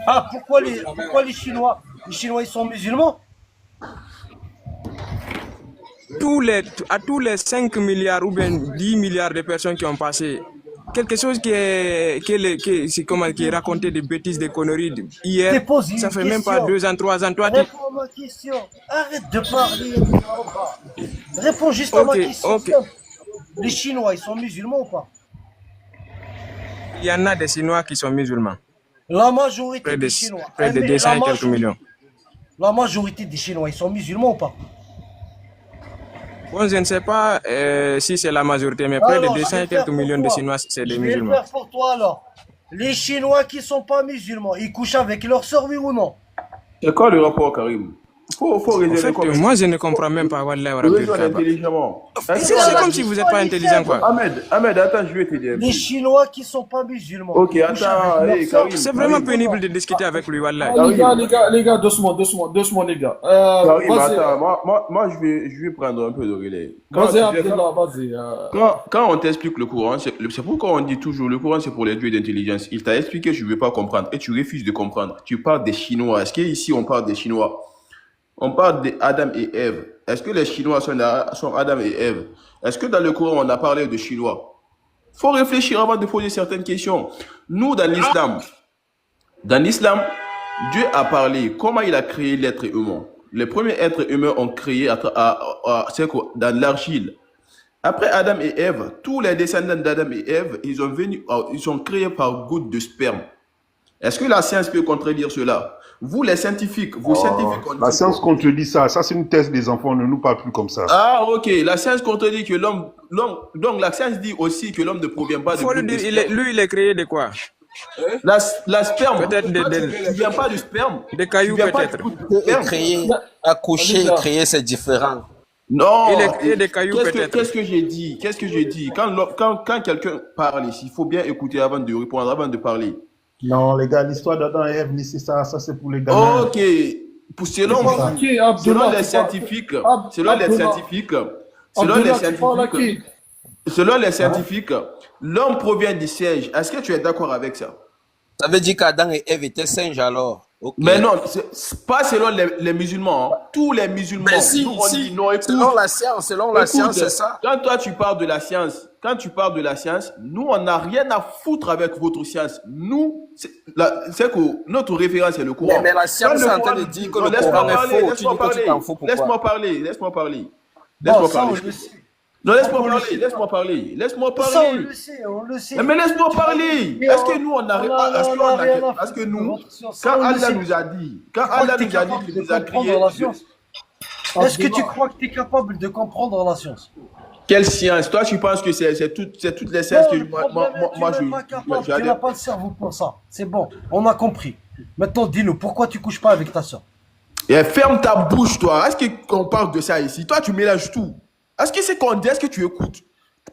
S6: Ah, pourquoi les Chinois? Les Chinois, ils sont musulmans?
S7: À tous les 5 milliards ou bien 10 milliards de personnes qui ont passé, quelque chose qui est raconté des bêtises, des conneries hier,
S6: Dépose une
S7: ça fait même pas
S6: question.
S7: 2 ans, 3 ans. Toi, tu...
S6: Réponds à ma question. Arrête de parler. Réponds juste à ma
S7: Ok,
S6: question.
S7: ok.
S6: simple. Les Chinois, ils sont musulmans ou pas?
S7: Il y en a des Chinois qui sont musulmans,
S6: La majorité
S7: près de,
S6: des Chinois.
S7: près de
S6: Mais
S7: 200 et quelques millions.
S6: La majorité des Chinois, ils sont musulmans ou pas?
S7: Bon, je ne sais pas si c'est la majorité, mais près de
S6: Alors, je
S7: 200
S6: vais
S7: et
S6: faire
S7: quelques
S6: pour
S7: millions de
S6: toi.
S7: Chinois, c'est des
S6: Je vais le
S7: musulmans.
S6: faire pour toi alors. Les Chinois qui sont pas musulmans, ils couchent avec leur sœur, oui ou non?
S11: C'est quoi le rapport, Karim? Faut
S7: En
S11: raisonner
S7: fait,
S11: comme
S7: moi, je ne comprends même pas. Wallah, wa rabbil
S11: raisonne
S7: kaaba.
S11: intelligemment.
S7: C'est comme si vous n'êtes pas intelligent, quoi.
S11: Ahmed, attends, je vais t'aider.
S6: Les Chinois qui sont pas musulmans.
S11: Ok,
S6: ils couchent
S11: attends,
S6: avec leur
S11: hey,
S6: sœur.
S11: Karim.
S7: C'est vraiment pénible de discuter avec lui, Wallah.
S2: les gars doucement les gars
S11: Karim,
S2: vas-y
S11: attends, moi je vais prendre un peu de relais.
S2: vas-y Abdullah vas-y
S11: Quand on t'explique le Coran, c'est pourquoi on dit toujours le Coran c'est pour les dieux d'intelligence. Il t'a expliqué, je ne veux pas comprendre et tu refuses de comprendre. Tu parles des Chinois. Est-ce qu'ici on parle des Chinois? On parle d'Adam et Ève. Est-ce que les Chinois sont Adam et Ève? Est-ce que dans le Coran on a parlé de Chinois? Il faut réfléchir avant de poser certaines questions. Nous, dans l'islam, Dieu a parlé comment il a créé l'être humain. Les premiers êtres humains ont créé dans l'argile. Après Adam et Ève, tous les descendants d'Adam et Ève, ils sont créés par gouttes de sperme. Est-ce que la science peut contredire cela? Vous, les scientifiques,
S10: La science contredit ça. Ça, c'est une thèse des enfants. Ne nous parle plus comme ça.
S11: Ah, ok. La science contredit que l'homme. Donc, la science dit aussi que l'homme ne provient pas de.
S7: Faut lui dire, lui, il est créé de quoi?
S11: La sperme.
S7: Peut-être
S11: tu ne viens pas du sperme.
S7: Des cailloux, peut-être.
S8: Accoucher et créer, c'est différent.
S11: Non.
S7: Il est créé des cailloux, peut-être.
S11: Qu'est-ce que j'ai dit? Quand quelqu'un parle ici, il faut bien écouter avant de répondre, avant de parler.
S10: Non, les gars, l'histoire d'Adam et Ève, c'est ça. Ça, c'est pour les gamins.
S11: Ok. Selon les scientifiques, l'homme provient du singe. Est-ce que tu es d'accord avec ça?
S8: Ça veut dire qu'Adam et Ève étaient singes alors. Okay.
S11: Mais non, pas selon les musulmans. Hein. Tous les musulmans.
S8: Mais si,
S11: dit, non, écoute,
S8: selon la science, c'est ça.
S11: Quand toi tu parles de la science, nous on n'a rien à foutre avec votre science. Nous, c'est que notre référence est le Coran.
S8: Mais la science est en train de dire que le Coran est faux. Tu dis que tu t'en fous.
S11: Laisse-moi parler. Non, laisse-moi parler.
S6: Ça, on le sait.
S11: Mais laisse-moi parler. Est-ce que nous, on n'arrive pas... Est-ce que nous, quand Allah nous a dit qu'il nous a créé...
S6: Est-ce que tu crois que tu es capable de comprendre la science?
S11: Quelle science? Toi, tu penses que c'est toutes les sciences que moi,
S6: tu n'as pas le cerveau pour ça. C'est bon, on a compris. Maintenant, dis-nous, pourquoi tu couches pas avec ta soeur?
S11: Et ferme ta bouche, toi. Est-ce qu'on parle de ça ici? Toi, tu mélanges tout. Est-ce que c'est qu'on dit? Est-ce que tu écoutes?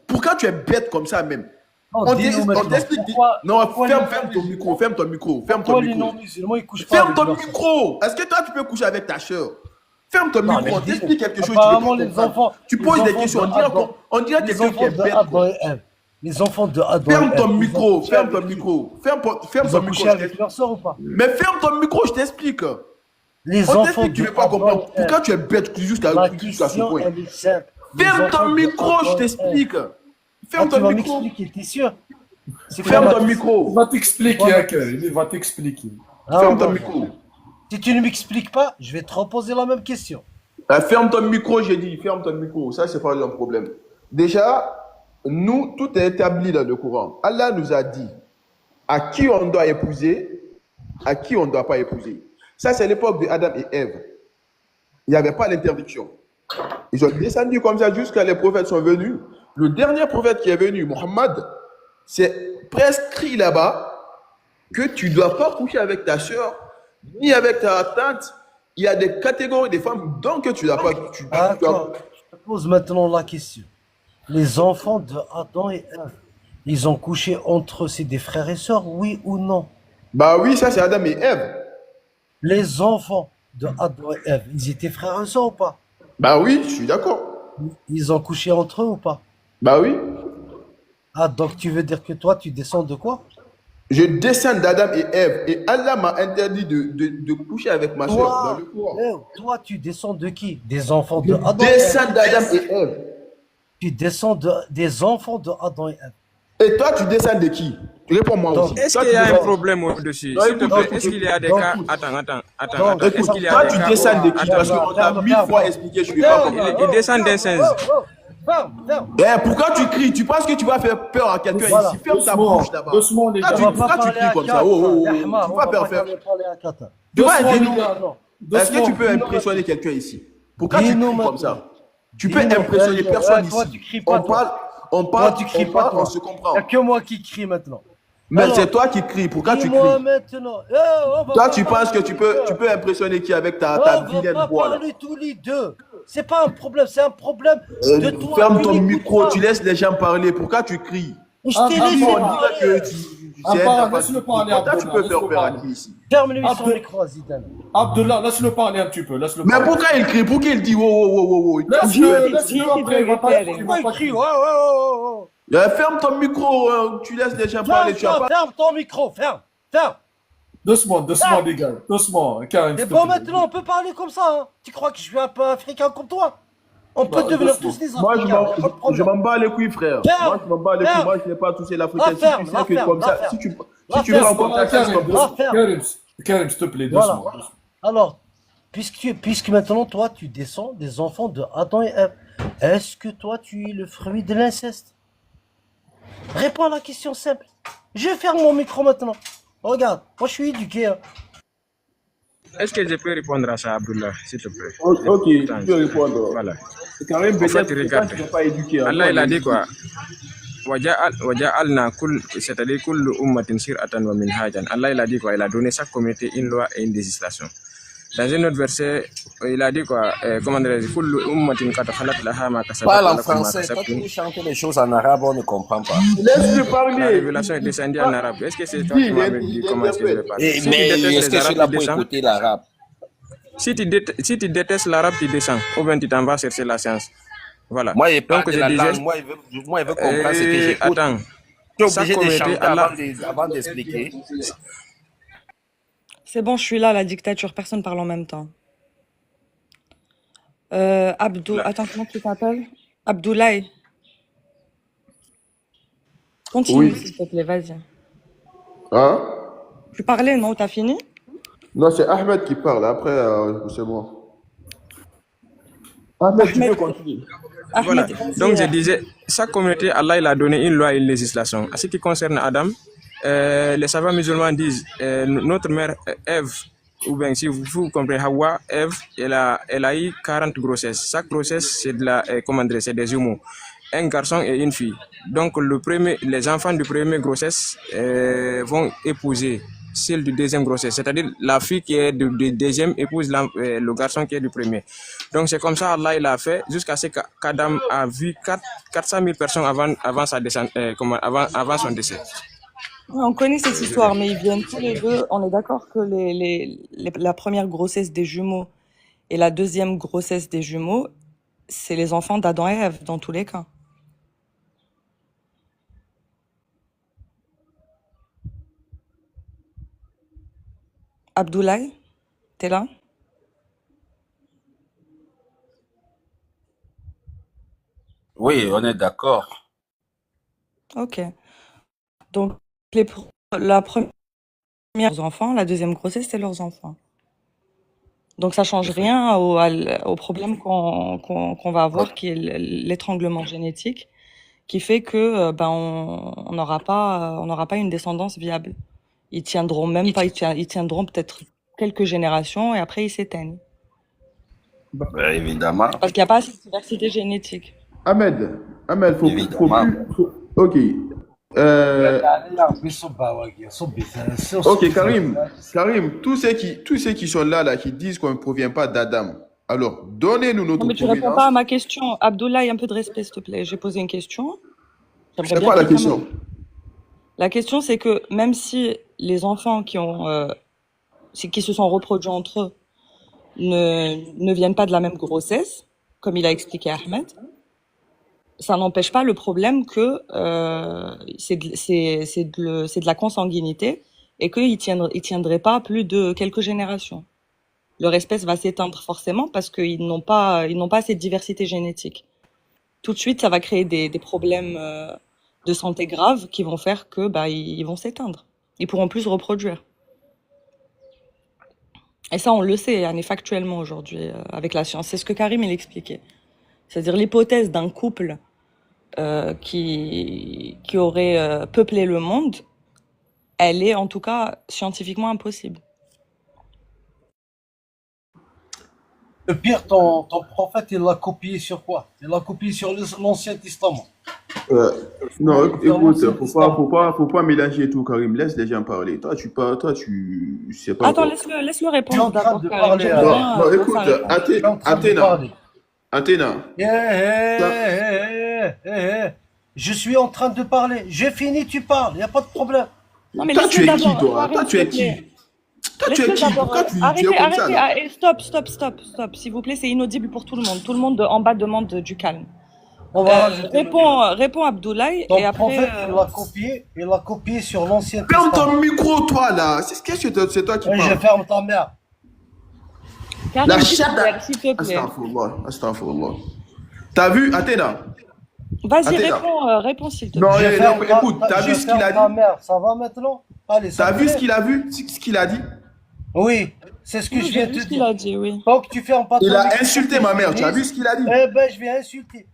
S11: Pourquoi tu es bête comme ça même? On t'explique. Non, ferme ton micro. Ferme ton micro. Ferme ton micro. Est-ce que toi, tu peux coucher avec ta soeur? Ferme ton micro. On t'explique quelque chose. Tu poses des questions. On dirait que quelqu'un qui est bête.
S6: Les enfants de Adam.
S11: Ferme ton micro. Ferme ton micro.
S6: Ils ont couché avec leur soeur ou pas?
S11: Mais ferme ton micro, je t'explique.
S6: Les
S11: On
S6: enfants
S11: t'explique, tu
S6: de
S11: ne veux pas
S6: Adam
S11: comprendre.
S6: et Ève.
S11: Pourquoi tu es bête jusqu'à
S6: La
S11: ce
S6: question,
S11: point?
S6: elle est simple. Les
S11: Ferme ton
S6: enfants de
S11: micro, je
S6: Adam et Ève.
S11: t'explique.
S6: Ah,
S11: Ferme
S6: tu
S11: ton
S6: vas
S11: micro.
S6: m'expliquer, t'es sûr? C'est quoi
S11: Ferme
S6: ma
S11: ton
S6: question?
S2: Il
S11: micro.
S2: va
S6: C'est
S2: t'expliquer,
S6: quoi ma
S2: Hakel,
S6: question?
S2: il va t'expliquer.
S6: Ah,
S11: Ferme ton
S6: non,
S11: micro.
S6: non. Si tu ne m'expliques pas, je vais te reposer la même question.
S11: Ferme ton micro, j'ai dit. Ferme ton micro. Ça, c'est pas un problème. Déjà, nous, tout est établi dans le Coran. Allah nous a dit à qui on doit épouser, à qui on ne doit pas épouser. Ça, c'est l'époque de Adam et Ève. Il n'y avait pas l'interdiction. Ils ont descendu comme ça jusqu'à les prophètes sont venus. Le dernier prophète qui est venu, Mohammed, c'est prescrit là-bas que tu ne dois pas coucher avec ta soeur, ni avec ta tante. Il y a des catégories de femmes dont que tu ne dois pas.
S6: D'accord. Je te pose maintenant la question. Les enfants de Adam et Ève, ils ont couché entre eux, c'est des frères et sœurs, oui ou non?
S11: Bah oui, ça c'est Adam et Ève.
S6: Les enfants de Adam et Ève, ils étaient frères et sœurs ou pas?
S11: Bah oui, je suis d'accord.
S6: Ils ont couché entre eux ou pas?
S11: Bah oui.
S6: Ah, donc tu veux dire que toi, tu descends de quoi?
S11: Je descends d'Adam et Ève et Allah m'a interdit de coucher avec ma soeur dans le Coran.
S6: Toi, tu descends de qui? Des enfants de
S11: Je
S6: Adam et
S11: descends
S6: Ève.
S11: d'Adam et Ève.
S6: Tu descends des enfants de Adam et Ève.
S11: Et toi, tu descends de qui? Réponds-moi aussi.
S7: Est-ce
S11: Toi,
S7: qu'il y
S11: tu
S7: a un
S11: descends-
S7: problème au-dessus?
S11: Non,
S7: S'il te
S11: écoute,
S7: plaît, est-ce qu'il y a des
S6: donc,
S7: cas...
S6: écoute.
S7: Attends. Est-ce qu'il y a
S11: Toi,
S7: des
S11: tu
S7: cas...
S11: descends de qui? Parce qu'on t'a mille fois
S6: ferme.
S11: expliqué, je ne vais pas comprendre.
S7: Il descend d'un sens.
S6: Ferme.
S11: Eh, pourquoi tu cries? Tu penses que tu vas faire peur à quelqu'un
S6: Voilà.
S11: ici? Ferme ta
S2: Doucement,
S11: bouche là-bas.
S2: doucement, les
S11: Ah,
S2: gars.
S11: tu-
S6: On va pas
S11: pourquoi tu
S6: parler
S11: cries
S6: à
S11: comme ça?
S6: quatre,
S11: Tu
S6: Yahma, on
S11: vas
S6: va
S11: faire
S6: pas
S11: faire.
S6: parler à quatre.
S11: Tu vas
S2: Doucement,
S11: éteindre-
S2: les gars.
S11: Est-ce que tu peux
S6: Dis-nous
S11: impressionner quelqu'un ici? Pourquoi tu
S6: Dis-nous
S11: cries comme
S6: maintenant.
S11: ça? Tu peux
S6: Dis-nous.
S11: impressionner personne
S6: Toi,
S11: ici.
S6: tu cries pas,
S11: On
S6: toi.
S11: parle, on
S6: Toi,
S11: parle,
S6: tu cries
S11: on
S6: pas,
S11: parle,
S6: toi.
S11: on se comprend.
S6: Il n'y a que moi qui crie maintenant.
S11: Mais
S6: Alors,
S11: c'est toi qui cries. Pourquoi tu
S6: dis-moi
S11: cries?
S6: maintenant. On va
S11: Toi,
S6: pas
S11: tu penses
S6: parler
S11: que
S6: tous les
S11: tu
S6: deux.
S11: peux impressionner qui avec ta
S6: On va
S11: vilaine
S6: pas
S11: voix là?
S6: parler tous les deux. C'est pas un problème, c'est un problème de toi.
S11: Ferme
S6: Tu
S11: ton
S6: n'écoutes
S11: micro,
S6: pas.
S11: tu laisses les gens parler. Pourquoi tu cries?
S6: Je t'ai laissé
S11: On dirait
S6: parler.
S11: que c'est
S2: Abdallah,
S11: un
S2: laisse-le parler,
S11: Pourquoi tu
S2: Abdallah,
S11: peux
S2: laisse-le
S11: faire peur à
S2: parler.
S11: qui ici?
S6: Ferme l'émission
S2: Abdel-
S6: micro, Zidane.
S2: Abdallah, laisse-le parler un petit peu, laisse-le
S11: Mais
S2: parler.
S11: pourquoi il crie? Pourquoi il dit wow, wow, wow, wow, wow?
S2: Laisse-le après, il va pas il va
S6: Pourquoi il
S2: pas
S6: crie?
S2: crier.
S6: Oh.
S11: Ferme ton micro, hein, tu laisses les gens parler. Tu as pas...
S6: Ferme ton micro, ferme.
S2: Doucement, les gars, doucement, Karim.
S6: Et
S2: s'il te
S6: bon,
S2: plaît.
S6: maintenant, on peut parler comme ça. Hein. Tu crois que je suis un peu africain comme toi? On peut
S2: Bah,
S6: devenir
S2: doucement.
S6: tous des
S11: Moi,
S6: africains. y a pas de
S11: je
S6: problème.
S11: m'en bats les couilles, frère.
S6: Ferme,
S11: Moi, je m'en bats les couilles.
S6: ferme.
S11: Moi, je n'ai pas touché l'Africain.
S6: La
S11: Si
S6: ferme,
S11: tu
S6: la
S11: sais que
S6: ferme,
S11: comme
S6: la
S11: ça,
S6: ferme.
S11: si tu
S6: La
S11: prends
S6: ferme.
S11: comme ça,
S2: Karim,
S11: comme
S6: La ferme.
S2: Karim, s'il te plaît,
S6: Voilà.
S2: doucement.
S6: Alors, puisque maintenant, toi, tu descends des enfants de Adam et Ève, est-ce que toi, tu es le fruit de l'inceste? Réponds à la question simple. Je ferme mon micro maintenant. Regarde, moi, je suis éduqué. Hein.
S7: Est-ce que je peux répondre à ça, Abdullah, s'il te plaît?
S11: Ok, tu peux répondre.
S7: Voilà.
S11: Karim,
S7: En fait,
S11: peut-être que
S7: regarde.
S11: tu n'es pas éduqué. hein.
S7: Allah, il a dit quoi? C'est-à-dire kullu ummatin shir'atan wa minhajan. Allah, il a dit quoi? Il a donné chaque communauté une loi et une législation. Dans un autre verset, il a dit quoi? Comment dirais-je? Kullu ummatin qad khalat laha ma kasabat wa
S8: Parle en
S7: lakum ma
S8: français. Quand
S7: kasabtum.
S8: tu chantes les choses en arabe, on ne comprend pas.
S11: Laisse-le
S7: La
S11: parler.
S7: révélation est descendue en arabe. Est-ce que c'est toi qui m'as dit comment est-ce que je vais parler? Si tu
S8: Mais
S7: détestes
S8: est-ce que
S7: les
S8: je suis
S7: arabes,
S8: là
S7: tu
S8: pour
S7: descends.
S8: écouter l'arabe?
S7: Si tu détestes l'arabe, tu descends. Ou bien tu t'en vas chercher la science. Voilà.
S8: Moi, il parle
S7: Donc,
S8: de
S7: je
S8: la
S7: disais,
S8: langue. Moi, il veut comprendre ce que j'écoute.
S7: attends.
S8: Tu es
S7: Chaque
S8: obligé de
S7: communauté,
S8: chanter
S7: Allah.
S8: avant d'expliquer.
S12: C'est bon, je suis là, la dictature, personne parle en même temps. Attends, comment tu t'appelles? Abdoulaye. Continue,
S11: Oui.
S12: s'il te plaît, vas-y.
S11: Hein?
S12: Tu parlais, non? T'as fini?
S11: Non, c'est Ahmed qui parle. Après, c'est moi. Ahmed, tu peux continuer.
S7: Voilà.
S12: Ahmed, vas-y.
S7: Donc, je disais, chaque communauté, Allah, il a donné une loi et une législation. En ce qui concerne Adam, les savants musulmans disent, notre mère Ève, ou bien si vous comprenez Hawa, Ève, elle a eu 40 grossesses. Chaque grossesse, c'est c'est des jumeaux. Un garçon et une fille. Donc, les enfants du premier grossesse vont épouser celle du deuxième grossesse. C'est-à-dire la fille qui est du deuxième épouse le garçon qui est du premier. Donc, c'est comme ça Allah il a fait jusqu'à ce qu'Adam a vu 400 000 personnes avant son décès.
S12: On connaît cette histoire, mais ils viennent tous les deux. On est d'accord que la première grossesse des jumeaux et la deuxième grossesse des jumeaux, c'est les enfants d'Adam et Ève, dans tous les cas. Abdoulaye, t'es là?
S8: Oui, on est d'accord.
S12: Ok. Donc, la première, leurs enfants, la deuxième grossesse, c'est leurs enfants. Donc, ça change rien au problème qu'on va avoir, qui est l'étranglement génétique, qui fait que on n'aura pas une descendance viable. Ils tiendront même pas, ils tiendront peut-être quelques générations et après ils s'éteignent.
S8: Évidemment.
S12: Parce qu'il n'y a pas assez de diversité génétique.
S11: Ahmed, faut
S8: Évidemment.
S11: plus. Ok. Ok, Karim, tous ceux qui sont là, qui disent qu'on ne provient pas d'Adam, alors donnez-nous notre
S12: Non, mais tu réponds
S11: provenance.
S12: pas à ma question. Abdoulaye, un peu de respect, s'il te plaît. J'ai posé une question. J'aimerais
S11: C'est
S12: bien
S11: quoi la
S12: quelqu'un
S11: question?
S12: La question, c'est que même si les enfants qui se sont reproduits entre eux ne viennent pas de la même grossesse, comme il a expliqué Ahmed, ça n'empêche pas le problème que c'est de la consanguinité et qu'ils tiendraient pas plus de quelques générations. Leur espèce va s'éteindre forcément parce qu'ils n'ont pas cette diversité génétique. Tout de suite, ça va créer des problèmes de santé graves qui vont faire que ils vont s'éteindre. Ils pourront plus se reproduire. Et ça, on le sait, factuellement aujourd'hui avec la science. C'est ce que Karim il expliquait. C'est-à-dire l'hypothèse d'un couple qui aurait peuplé le monde, elle est en tout cas scientifiquement impossible.
S6: Le pire, ton prophète, il l'a copié sur quoi? Il l'a copié sur l'Ancien Testament.
S11: Non, écoute, faut pas mélanger tout, Karim. Laisse les gens parler. Toi, tu sais pas.
S12: Attends, laisse-le répondre d'abord, Karim.
S11: Non, écoute, Athéna.
S6: Je suis en train de parler. J'ai fini, tu parles. Il n'y a pas de problème.
S12: Non, mais
S11: toi, tu es qui,
S12: d'abord.
S11: toi? Toi, tu es qui? Toi, tu es qui? Pourquoi tu es comme ça, là?
S12: Arrêtez, stop, s'il vous plaît, c'est inaudible pour tout le monde. Tout le monde en bas demande du calme. Réponds Abdoulaye
S6: Ton
S12: et après.
S6: prophète, il l'a copié sur l'Ancien
S11: Ferme
S6: Testament.
S11: ton micro, toi, là. C'est toi qui parles.
S6: Je ferme ta mère.
S12: Karim,
S11: La
S12: s'il
S11: chatte.
S12: te plaît.
S11: Astaghfirullah. T'as vu, Athéna?
S12: Vas-y, réponds s'il te plaît.
S11: Non, écoute, t'as vu ce qu'il a dit?
S6: Ça va maintenant? Allez,
S11: t'as vu ce qu'il a vu? Ce qu'il a dit?
S6: Oui, c'est ce que je viens de te dire.
S12: Il a dit, oui.
S6: Donc tu fermes pas ton
S11: Il a
S6: micro.
S11: insulté ma mère, tu as vu ce qu'il a dit?
S6: Eh ben, je vais insulter.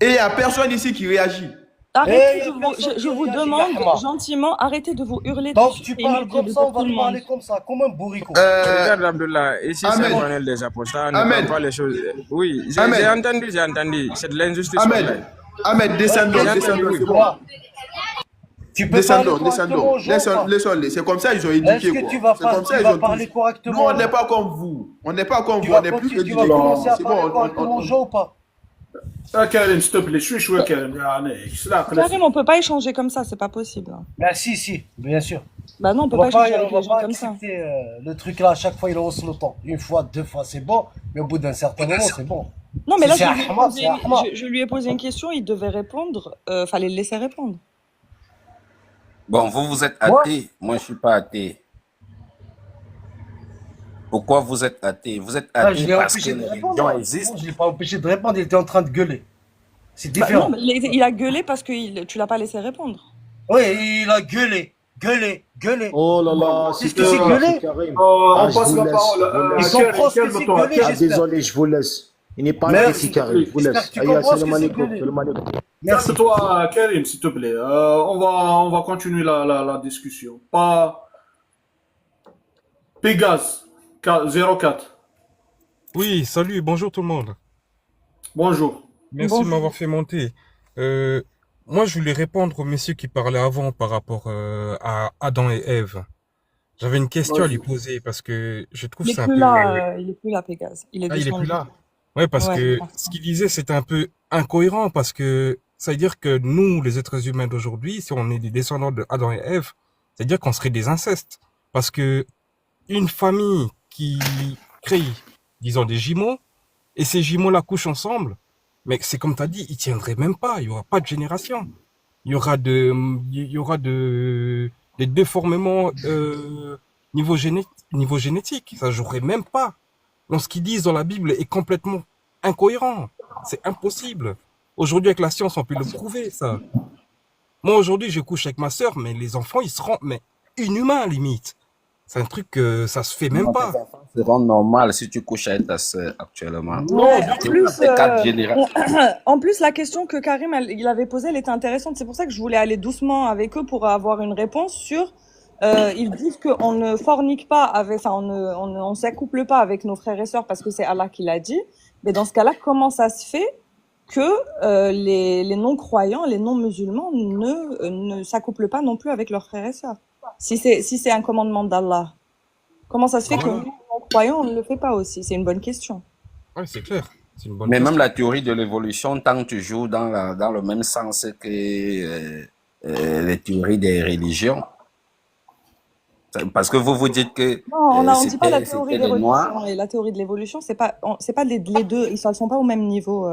S11: Et il n'y a personne ici qui réagit.
S12: Arrêtez je vous demande gentiment, arrêtez de vous hurler
S6: Donc
S12: dessus.
S6: tu parles comme ça, on va te parler comme ça, comme un bourricot.
S7: Regarde Abdullah, ici c'est le colonel des apostats, ne parle pas les choses. Oui, j'ai entendu, c'est de l'injustice.
S11: Ahmed, descendons, c'est bon.
S6: Tu peux
S11: descendons.
S6: Laissons-les.
S11: C'est comme ça ils ont éduqué.
S6: Est-ce que tu vas parler correctement?
S11: Nous, on n'est pas comme vous. On n'est plus éduqués.
S6: Tu vas commencer à parler correctement aux gens ou pas?
S2: Karim, s'il te plaît, شوي Karim.
S12: Karim, on peut pas échanger comme ça, c'est pas possible.
S6: Ben si, bien sûr.
S12: Bah non, on peut pas échanger avec les gens comme ça.
S6: Le truc là, à chaque fois, il hausse le ton. Une fois, deux fois, c'est bon, mais au bout d'un certain moment, c'est bon.
S12: Non, mais là, je lui ai posé une question, il devait répondre, fallait le laisser répondre.
S8: Bon, vous êtes athée, moi je suis pas athée. Pourquoi vous êtes athée? Vous êtes athée parce que les religions existent.
S6: Je ne l'ai pas empêché de répondre, il était en train de gueuler. C'est différent.
S12: Non, il a gueulé parce que tu l'as pas laissé répondre.
S6: Oui, il a gueulé.
S9: Oh là là,
S6: c'est ce que c'est gueulé.
S2: On passe la parole.
S6: Il comprend ce que c'est gueuler, j'espère.
S9: Désolé, je vous laisse. Il n'est pas ici, Karim. Je vous laisse.
S2: Merci toi, Karim, s'il te plaît. On va continuer la discussion. Pas Pégase 04.
S13: Oui, salut, bonjour tout le monde.
S2: Bonjour.
S13: Merci de m'avoir fait monter. Moi, je voulais répondre au monsieur qui parlait avant par rapport à Adam et Ève. J'avais une question à lui poser parce que je trouve c'est un peu...
S12: Il est plus là, Pégase. Il est
S13: plus là. Ouais, parce que ce qu'il disait, c'était un peu incohérent parce que ça veut dire que nous, les êtres humains d'aujourd'hui, si on est des descendants de Adam et Ève, ça veut dire qu'on serait des incestes. Parce que une famille qui crée, disons, des jumeaux, et ces jumeaux-là couchent ensemble, mais c'est comme tu as dit, ils tiendraient même pas, il y aura pas de génération. Il y aura des déformements niveau génétique, ça jouerait même pas. Donc ce qu'ils disent dans la Bible est complètement incohérent, c'est impossible. Aujourd'hui, avec la science, on peut le prouver, ça. Moi, aujourd'hui, je couche avec ma sœur, mais les enfants, ils seront mais inhumains, limite. C'est un truc que ça se fait même
S8: Non, tes
S13: pas.
S8: enfants seront normales si tu couches avec ta sœur actuellement.
S13: Non,
S12: Ouais,
S13: du
S12: en
S13: tout.
S12: plus,
S8: Après 4 générations.
S12: en plus, la question que Karim il avait posée, elle était intéressante. C'est pour ça que je voulais aller doucement avec eux pour avoir une réponse sur. Ils disent qu'on ne fornique pas avec, enfin, on s'accouple pas avec nos frères et sœurs parce que c'est Allah qui l'a dit. Mais dans ce cas-là, comment ça se fait que les non-croyants, les non-musulmans ne s'accouplent pas non plus avec leurs frères et sœurs? Si c'est un commandement d'Allah, comment ça se fait que
S13: Voilà.
S12: nous, non-croyants, on ne le fait pas aussi? C'est une bonne question.
S13: Ouais, c'est clair. C'est une bonne
S8: Mais même
S13: question.
S8: la théorie de l'évolution, tant que tu joues dans le même sens que les théories des religions, parce que vous dites que
S12: Non, on dit pas la théorie
S8: c'était
S12: des
S8: les Noirs,
S12: religions et la théorie de l'évolution, c'est pas les deux, ils sont pas au même niveau,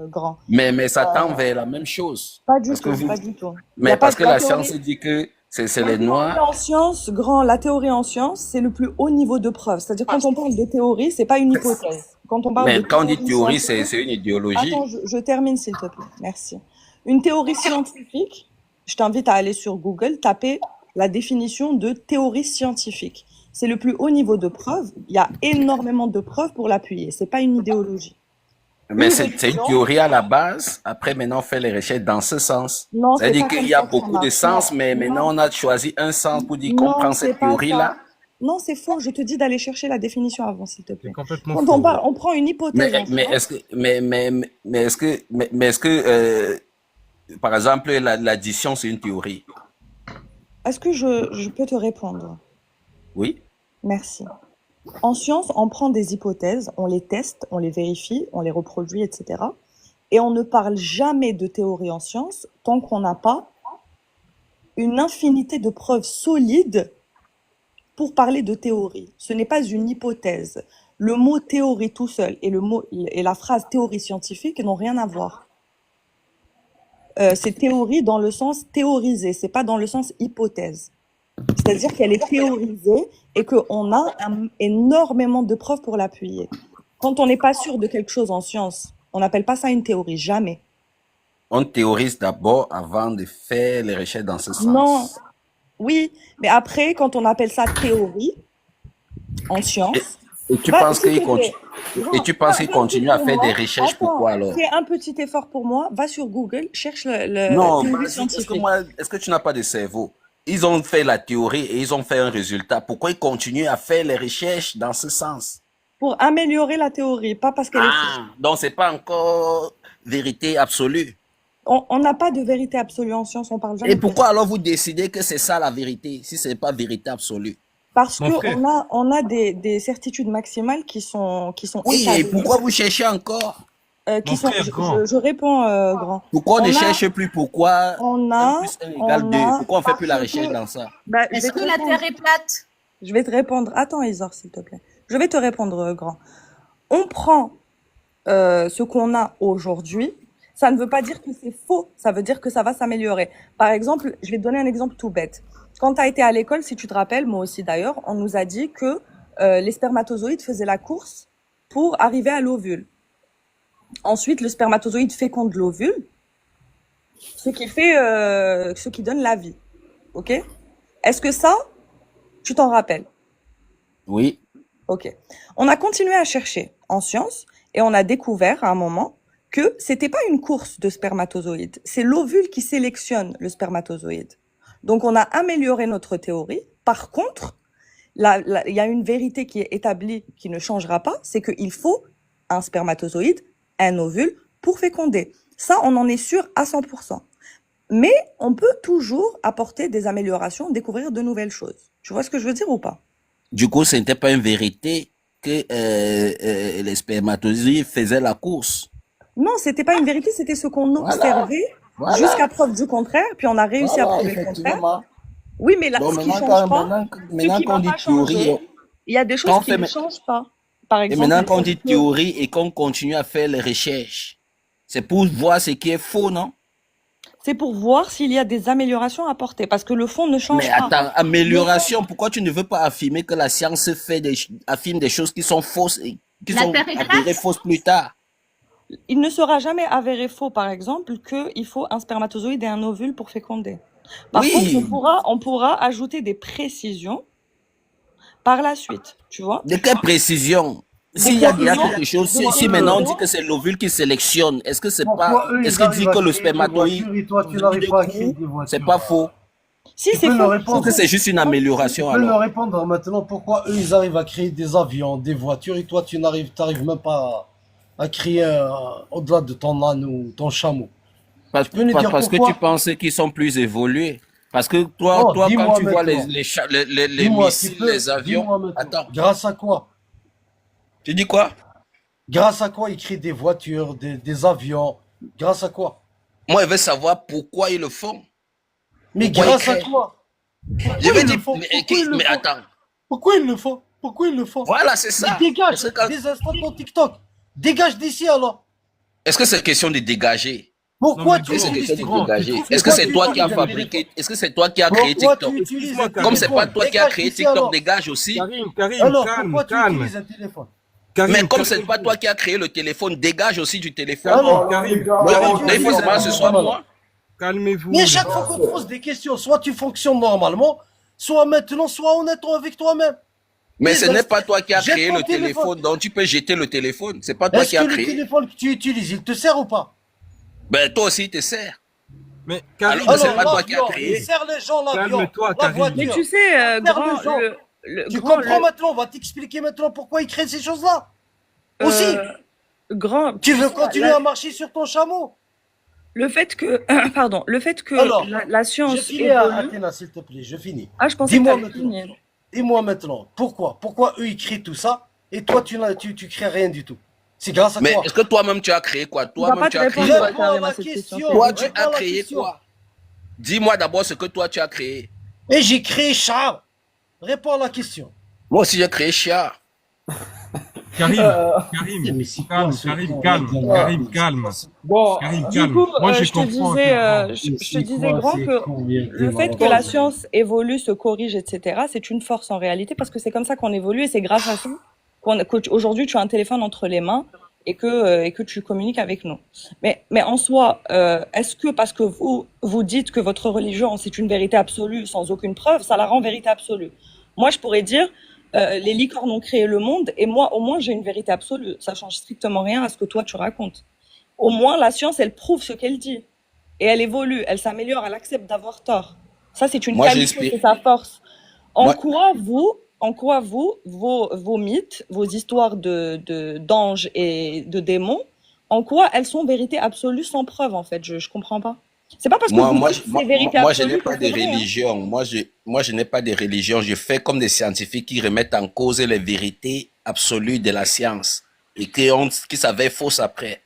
S12: grand.
S8: mais ça tend vers la même chose.
S12: Pas du
S8: Parce que
S12: tout,
S8: vous,
S12: pas du tout. Il y
S8: mais
S12: a pas
S8: parce que
S12: la
S8: la
S12: théorie.
S8: science dit que c'est
S12: La
S8: les
S12: théorie
S8: Noirs.
S12: en science, grand, la théorie en science, c'est le plus haut niveau de preuve. C'est-à-dire, quand on parle de théorie, c'est pas une hypothèse. Quand on parle
S8: Mais
S12: de
S8: quand on dit
S12: théorie
S8: théorie,
S12: scientifique,
S8: c'est une idéologie.
S12: attends, je termine s'il te plaît. Merci. Une théorie scientifique, je t'invite à aller sur Google, taper la définition de théorie scientifique. C'est le plus haut niveau de preuve. Il y a énormément de preuves pour l'appuyer. C'est pas une idéologie.
S8: Mais
S12: Une
S8: c'est une
S12: religion,
S8: théorie à la base. Après, maintenant, on fait les recherches dans ce sens.
S12: non, c'est
S8: C'est-à-dire
S12: pas
S8: qu'il
S12: comme
S8: y a
S12: ça que ça
S8: beaucoup de
S12: marche.
S8: sens, mais
S12: Non,
S8: maintenant, on a choisi un sens pour dire qu'on
S12: non,
S8: prend
S12: c'est
S8: cette
S12: pas
S8: théorie-là.
S12: ça. Non, c'est faux. Je te dis d'aller chercher la définition avant, s'il te
S13: C'est
S12: plaît.
S13: complètement
S12: Quand on
S13: faux.
S12: parle, on prend une hypothèse en
S8: Mais
S12: science.
S8: est-ce que, mais est-ce que, par exemple, l'addition, c'est une théorie?
S12: Est-ce que je peux te répondre?
S8: Oui.
S12: Merci. En science, on prend des hypothèses, on les teste, on les vérifie, on les reproduit, etc. Et on ne parle jamais de théorie en science tant qu'on n'a pas une infinité de preuves solides pour parler de théorie. Ce n'est pas une hypothèse. Le mot théorie tout seul et la phrase théorie scientifique n'ont rien à voir. C'est théorie dans le sens théorisé, c'est pas dans le sens hypothèse. C'est-à-dire qu'elle est théorisée et qu'on a énormément de preuves pour l'appuyer. Quand on n'est pas sûr de quelque chose en science, on n'appelle pas ça une théorie, jamais.
S8: On théorise d'abord avant de faire les recherches dans ce
S12: Non,
S8: sens.
S12: oui, mais après, quand on appelle ça théorie en science,
S8: Et tu
S12: va,
S8: penses
S12: s'il
S8: qu'il
S12: te
S8: continue,
S12: plaît,
S8: et
S12: grand,
S8: tu penses
S12: fais
S8: qu'il
S12: un truc
S8: continue à
S12: pour
S8: faire des
S12: moi.
S8: recherches,
S12: Attends,
S8: pourquoi alors?
S12: fais un petit effort pour moi, va sur Google, cherche
S8: Non,
S12: théorie
S8: est-ce que
S12: scientifique.
S8: est-ce que tu n'as pas de cerveau? Ils ont fait la théorie et ils ont fait un résultat. Pourquoi ils continuent à faire les recherches dans ce sens?
S12: Pour améliorer la théorie, pas parce qu'elle est fausse.
S8: Ah, donc c'est pas encore vérité absolue.
S12: On n'a pas de vérité absolue en science, on parle
S8: Et
S12: jamais de
S8: pourquoi
S12: vérité.
S8: alors vous décidez que c'est ça la vérité, si ce n'est pas vérité absolue?
S12: Parce
S13: Mon frère.
S12: on a des certitudes maximales qui sont
S8: Oui, et
S12: établies,
S8: pourquoi vous cherchez encore?
S12: qui
S13: Mon
S12: sont,
S13: frère, grand.
S12: je réponds, grand.
S8: Pourquoi on ne
S12: On a,
S8: cherche plus? Pourquoi
S12: on
S8: 1
S12: a,
S8: plus 1 égale
S12: on
S8: 2?
S12: a,
S8: Pourquoi on ne fait
S12: parce
S8: plus la recherche
S12: que,
S8: dans ça?
S12: bah, je
S3: Est-ce
S12: vais te
S3: que la
S12: répondre.
S3: Terre est plate?
S12: Je vais te répondre. Attends, Isor, s'il te plaît. Je vais te répondre, grand. On prend ce qu'on a aujourd'hui. Ça ne veut pas dire que c'est faux. Ça veut dire que ça va s'améliorer. Par exemple, je vais te donner un exemple tout bête. Quand tu as été à l'école, si tu te rappelles, moi aussi d'ailleurs, on nous a dit que les spermatozoïdes faisaient la course pour arriver à l'ovule. Ensuite, le spermatozoïde féconde l'ovule, ce qui donne la vie. Ok? Est-ce que ça, tu t'en rappelles?
S8: Oui.
S12: Ok. On a continué à chercher en science et on a découvert à un moment que c'était pas une course de spermatozoïdes, c'est l'ovule qui sélectionne le spermatozoïde. Donc on a amélioré notre théorie. Par contre, il y a une vérité qui est établie, qui ne changera pas, c'est qu'il faut un spermatozoïde, un ovule pour féconder. Ça, on en est sûr à 100%. Mais on peut toujours apporter des améliorations, découvrir de nouvelles choses. Tu vois ce que je veux dire ou pas?
S8: Du coup, ce n'était pas une vérité que les spermatozoïdes faisaient la course.
S12: Non, c'était pas une vérité, c'était ce qu'on
S8: Voilà.
S12: observait jusqu'à
S8: Voilà.
S12: preuve du contraire, puis on a réussi à
S8: Voilà,
S12: prouver le contraire.
S8: effectivement.
S12: Oui, mais là,
S8: Donc
S12: ce qui
S8: maintenant,
S12: change pas,
S8: maintenant
S12: ce
S8: qu'on
S12: qui va
S8: dit
S12: pas
S8: théorie,
S12: changer, il y a des
S8: quand
S12: choses
S8: on
S12: qui
S8: fait,
S12: ne changent pas. Par
S8: et
S12: exemple,
S8: maintenant
S12: le
S8: qu'on
S12: fait
S8: dit
S12: que,
S8: théorie et qu'on continue à faire les recherches, c'est pour voir ce qui est faux, non?
S12: c'est pour voir s'il y a des améliorations à apporter, parce que le fond ne
S8: Mais
S12: change pas.
S8: attends,
S12: Le fond,
S8: amélioration, pourquoi tu ne veux pas affirmer que la science affirme des choses qui sont fausses et qui
S3: La
S8: sont
S3: Terre est
S8: avérées
S3: plate?
S8: fausses plus tard?
S12: il ne sera jamais avéré faux, par exemple, qu'il faut un spermatozoïde et un ovule pour féconder. Par contre,
S8: Oui,
S12: on pourra ajouter des précisions par la suite, tu vois.
S8: de quelle précision?
S12: Des
S8: S'il y a déjà
S12: précisions,
S8: quelque chose,
S12: des
S8: si maintenant on dit
S12: précisions.
S8: que c'est l'ovule qui sélectionne, est-ce que c'est pas,
S6: Pourquoi eux,
S8: est-ce
S6: ils
S8: qu'il dit
S6: arrivent à
S8: que le
S6: créer des
S8: spermatozoïde,
S6: voitures et toi, tu n'arrives pas à créer des
S8: c'est
S6: voitures?
S8: pas faux?
S12: Si,
S6: Tu
S12: c'est
S6: peux me
S12: faux.
S8: Est-ce que
S6: répondre?
S8: c'est juste une
S6: Tu
S8: amélioration
S6: peux me
S8: alors?
S6: répondre maintenant pourquoi eux, ils arrivent à créer des avions, des voitures et toi, tu t'arrives même pas à créer au-delà de ton âne ou ton chameau. Tu peux nous dire
S8: Parce que tu
S6: pourquoi?
S8: penses qu'ils sont plus évolués. Parce que toi,
S6: Non,
S8: quand
S6: dis-moi
S8: tu vois
S6: maintenant.
S8: les
S6: Dis-moi, tu
S8: missiles,
S6: peux,
S8: les avions,
S6: dis-moi maintenant.
S8: attends,
S6: Grâce à quoi?
S8: tu dis quoi?
S6: Grâce à quoi ils créent des voitures, des avions? Grâce à quoi?
S8: Moi, je veux savoir pourquoi ils le font.
S6: Mais
S8: Pourquoi ils
S6: grâce à
S8: créent.
S6: quoi?
S8: Je
S6: Pourquoi
S8: veux
S6: ils le
S8: dire,
S6: font? Pourquoi ils le
S8: mais
S6: font?
S8: attends.
S6: Pourquoi ils le font? Pourquoi ils le font?
S8: Voilà, c'est
S6: Mais
S8: ça.
S6: dégage
S8: Parce que quand-
S6: des instants ton TikTok. Dégage d'ici alors.
S8: Est-ce que c'est question de dégager?
S13: Non,
S6: Pourquoi
S13: mais
S6: tu
S8: Est-ce que c'est
S6: utilises
S8: question de
S6: TikTok?
S8: dégager?
S13: trouves
S8: Est-ce que
S6: Pourquoi
S8: c'est
S6: tu
S8: toi qui as
S6: utilises un
S8: fabriqué?
S6: téléphone?
S8: Est-ce que c'est toi qui as créé
S6: Pourquoi
S8: TikTok?
S6: tu utilises
S13: Excuse-moi,
S6: un
S13: Karim.
S8: Comme c'est pas
S6: téléphone?
S8: toi qui as
S6: Dégage
S8: créé
S6: d'ici
S8: TikTok,
S6: alors.
S8: dégage aussi.
S13: Karim,
S6: Alors,
S13: calme,
S6: pourquoi tu
S13: calme.
S6: utilises un téléphone?
S8: Mais
S13: Karim,
S8: comme c'est pas
S13: calmez-vous.
S8: toi qui as créé le téléphone, dégage aussi du téléphone.
S6: Alors,
S13: Karim,
S8: Oui,
S6: pourquoi tu
S8: il faut
S6: utilises
S8: seulement
S6: un
S8: que ce soit
S6: téléphone alors?
S8: moi.
S13: calmez-vous,
S6: Mais à
S13: les
S6: chaque
S13: gars.
S6: fois qu'on te pose des questions, soit tu fonctionnes normalement, soit maintenant, soit honnête avec toi-même.
S8: Mais
S6: Des
S8: ce n'est pas
S6: instants,
S8: toi qui as
S6: jette
S8: créé
S6: ton
S8: le
S6: téléphone.
S8: téléphone, donc tu peux jeter le téléphone. C'est pas toi
S6: Est-ce
S8: qui
S6: que
S8: as
S6: le
S8: créé.
S6: téléphone que tu utilises, il te sert ou pas?
S8: Ben toi aussi, il te sert.
S13: Mais
S8: Alors
S13: Karim,
S8: que c'est
S6: Alors,
S8: pas toi qui as
S6: l'avion, il
S8: créé.
S6: sert les gens, l'avion,
S13: calme-toi,
S6: la
S13: Karim.
S12: Mais
S6: voiture.
S12: tu sais,
S6: Ça sert les
S12: grand,
S6: gens. Tu
S12: grand,
S6: comprends maintenant? On va t'expliquer maintenant pourquoi ils créent ces choses-là. Aussi,
S12: grand,
S6: tu veux
S12: sais,
S6: continuer à marcher sur ton chameau?
S12: le fait que, pardon, le fait que
S6: Alors,
S12: la
S6: je
S12: science
S6: finis à
S12: évolue.
S6: Athéna, s'il te plaît, je finis.
S12: Ah, je pensais que
S6: Dis-moi
S12: t'allais
S6: maintenant.
S12: finir.
S6: Dis-moi maintenant, pourquoi eux ils créent tout ça et toi tu crées rien du tout? C'est grâce à
S8: Mais
S6: quoi?
S8: est-ce que toi-même tu as créé quoi?
S12: On va
S8: Toi-même
S12: pas
S8: tu
S12: te
S8: as créé
S12: répondre,
S8: quoi?
S6: Réponds à
S12: Karim,
S6: la
S12: à cette question.
S6: question.
S8: Toi, tu
S6: Réponds
S8: as
S6: à la
S8: créé
S6: question.
S8: quoi? Dis-moi d'abord ce que toi tu as créé.
S6: Et j'ai créé Char. Réponds à la question.
S8: Moi aussi j'ai créé Chia.
S13: Karim,
S6: Mais c'est quoi
S13: calme,
S6: ce
S13: Karim,
S6: con?
S13: calme,
S6: Regarde,
S13: Karim, calme,
S12: Bon,
S13: Karim,
S12: du
S13: calme.
S12: coup,
S13: Moi,
S12: je
S13: je
S12: te
S13: comprends
S12: disais,
S13: que,
S12: je te
S6: c'est
S12: disais,
S6: quoi
S12: grand,
S6: ces
S12: que
S6: cons? Viens,
S12: le fait que la science évolue, se corrige, etc., c'est une force en réalité parce que c'est comme ça qu'on évolue et c'est grâce à ça qu'aujourd'hui tu as un téléphone entre les mains et que tu communiques avec nous. Mais en soi, est-ce que parce que vous dites que votre religion c'est une vérité absolue sans aucune preuve, ça la rend vérité absolue? Moi, je pourrais dire les licornes ont créé le monde et moi, au moins, j'ai une vérité absolue. Ça change strictement rien à ce que toi tu racontes. Au moins, la science, elle prouve ce qu'elle dit. Et elle évolue, elle s'améliore, elle accepte d'avoir tort. Ça, c'est une
S8: Moi,
S12: qualité,
S8: j'explique.
S12: c'est sa force. En
S8: Moi-
S12: quoi vos mythes, vos histoires d'anges et de démons, en quoi elles sont vérité absolue sans preuve, en fait? Je comprends pas. C'est pas parce que vous dites que c'est vérité
S8: Moi, je
S12: absolue
S8: n'ai
S12: que
S8: pas
S12: c'est
S8: de
S12: vrai, hein.
S8: religion. Moi, je n'ai pas de religion. Je fais comme des scientifiques qui remettent en cause les vérités absolues de la science et qui s'avèrent fausses après.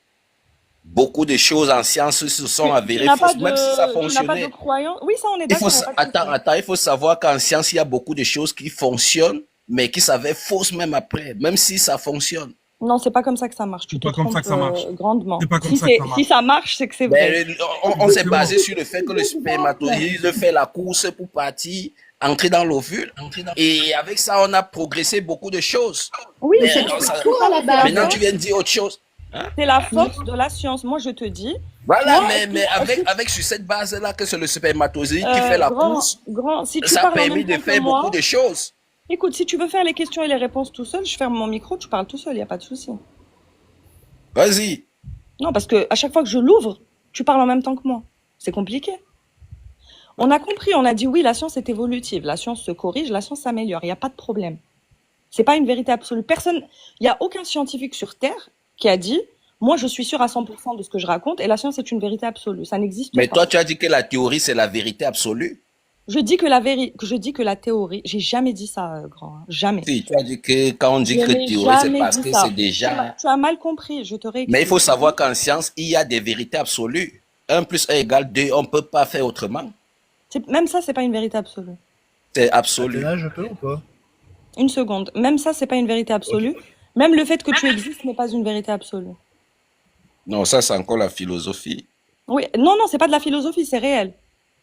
S8: Beaucoup de choses en science se sont avérées fausses, même si ça
S12: Tu n'as pas de
S8: fonctionnait.
S12: croyance? Oui, ça, on est
S8: Il faut,
S12: d'accord. y a pas de souci.
S8: attends, il faut savoir qu'en science, il y a beaucoup de choses qui fonctionnent, mais qui s'avèrent fausses même après, même si ça fonctionne.
S12: Non, c'est pas comme ça que ça marche. Tu te
S13: pas comme ça que ça
S12: trompes
S13: marche.
S12: grandement.
S13: C'est pas comme
S12: Si
S13: ça que ça marche.
S12: si ça marche, c'est que c'est vrai.
S8: Mais on s'est basé sur le fait que le spermatozoïde fait la course pour partir, entrer dans l'ovule. Et avec ça, on a progressé beaucoup de choses.
S12: Oui,
S8: Mais
S12: c'est
S8: ça-
S12: à la base.
S8: Maintenant, tu viens de dire autre chose.
S12: C'est la force de la science. Moi, je te dis.
S8: Voilà,
S12: Toi,
S8: mais avec sur cette base-là, que c'est le spermatozoïde qui fait la course,
S12: si tu
S8: ça a
S12: parles en
S8: permis
S12: même
S8: de
S12: temps que
S8: faire
S12: moi,
S8: beaucoup de choses.
S12: écoute, si tu veux faire les questions et les réponses tout seul, je ferme mon micro, tu parles tout seul, il n'y a pas de souci.
S8: Vas-y.
S12: Non, parce que à chaque fois que je l'ouvre, tu parles en même temps que moi. C'est compliqué. On a compris, on a dit oui, la science est évolutive, la science se corrige, la science s'améliore, il n'y a pas de problème. C'est pas une vérité absolue. Personne, il n'y a aucun scientifique sur Terre qui a dit, moi je suis sûr à 100% de ce que je raconte et la science est une vérité absolue. Ça n'existe
S8: Mais
S12: pas.
S8: toi, tu as dit que la théorie, c'est la vérité absolue.
S12: Je dis que la théorie, j'ai jamais dit ça, grand, hein, jamais.
S8: Si, tu as dit que quand on dit
S12: Je
S8: que
S12: n'ai
S8: théorie, c'est
S12: jamais
S8: parce
S12: dit
S8: que
S12: ça.
S8: c'est déjà...
S12: Tu as mal compris, je te réexplique.
S8: Mais il faut savoir qu'en science, il y a des vérités absolues. 1 plus 1 égale 2, on ne peut pas faire autrement.
S12: Même ça, c'est pas une vérité absolue.
S8: C'est absolu.
S9: Là, je peux ou pas?
S12: Une seconde. Même ça, c'est pas une vérité absolue. Même le fait que tu existes n'est pas une vérité absolue.
S8: Non, ça, c'est encore la philosophie.
S12: Oui, non, c'est pas de la philosophie, c'est réel.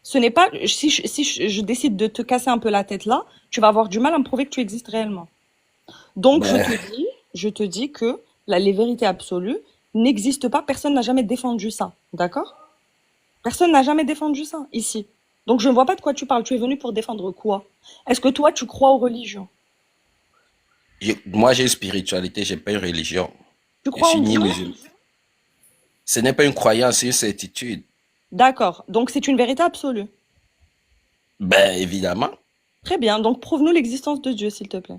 S12: Ce n'est pas, si je décide de te casser un peu la tête là, tu vas avoir du mal à me prouver que tu existes réellement. Donc,
S8: Ben.
S12: je te dis que les vérités absolues, n'existe pas. Personne n'a jamais défendu ça. D'accord? Personne n'a jamais défendu ça ici. Donc je ne vois pas de quoi tu parles. Tu es venu pour défendre quoi? Est-ce que toi, tu crois aux religions?
S8: Moi, j'ai une spiritualité, j'ai pas une religion.
S12: Tu
S8: Je
S12: crois
S8: suis
S12: en
S8: ni
S12: Dieu?
S8: musulman. Ce n'est pas une croyance, c'est une certitude.
S12: D'accord. Donc c'est une vérité absolue.
S8: Ben, évidemment.
S12: Très bien. Donc prouve-nous l'existence de Dieu, s'il te plaît.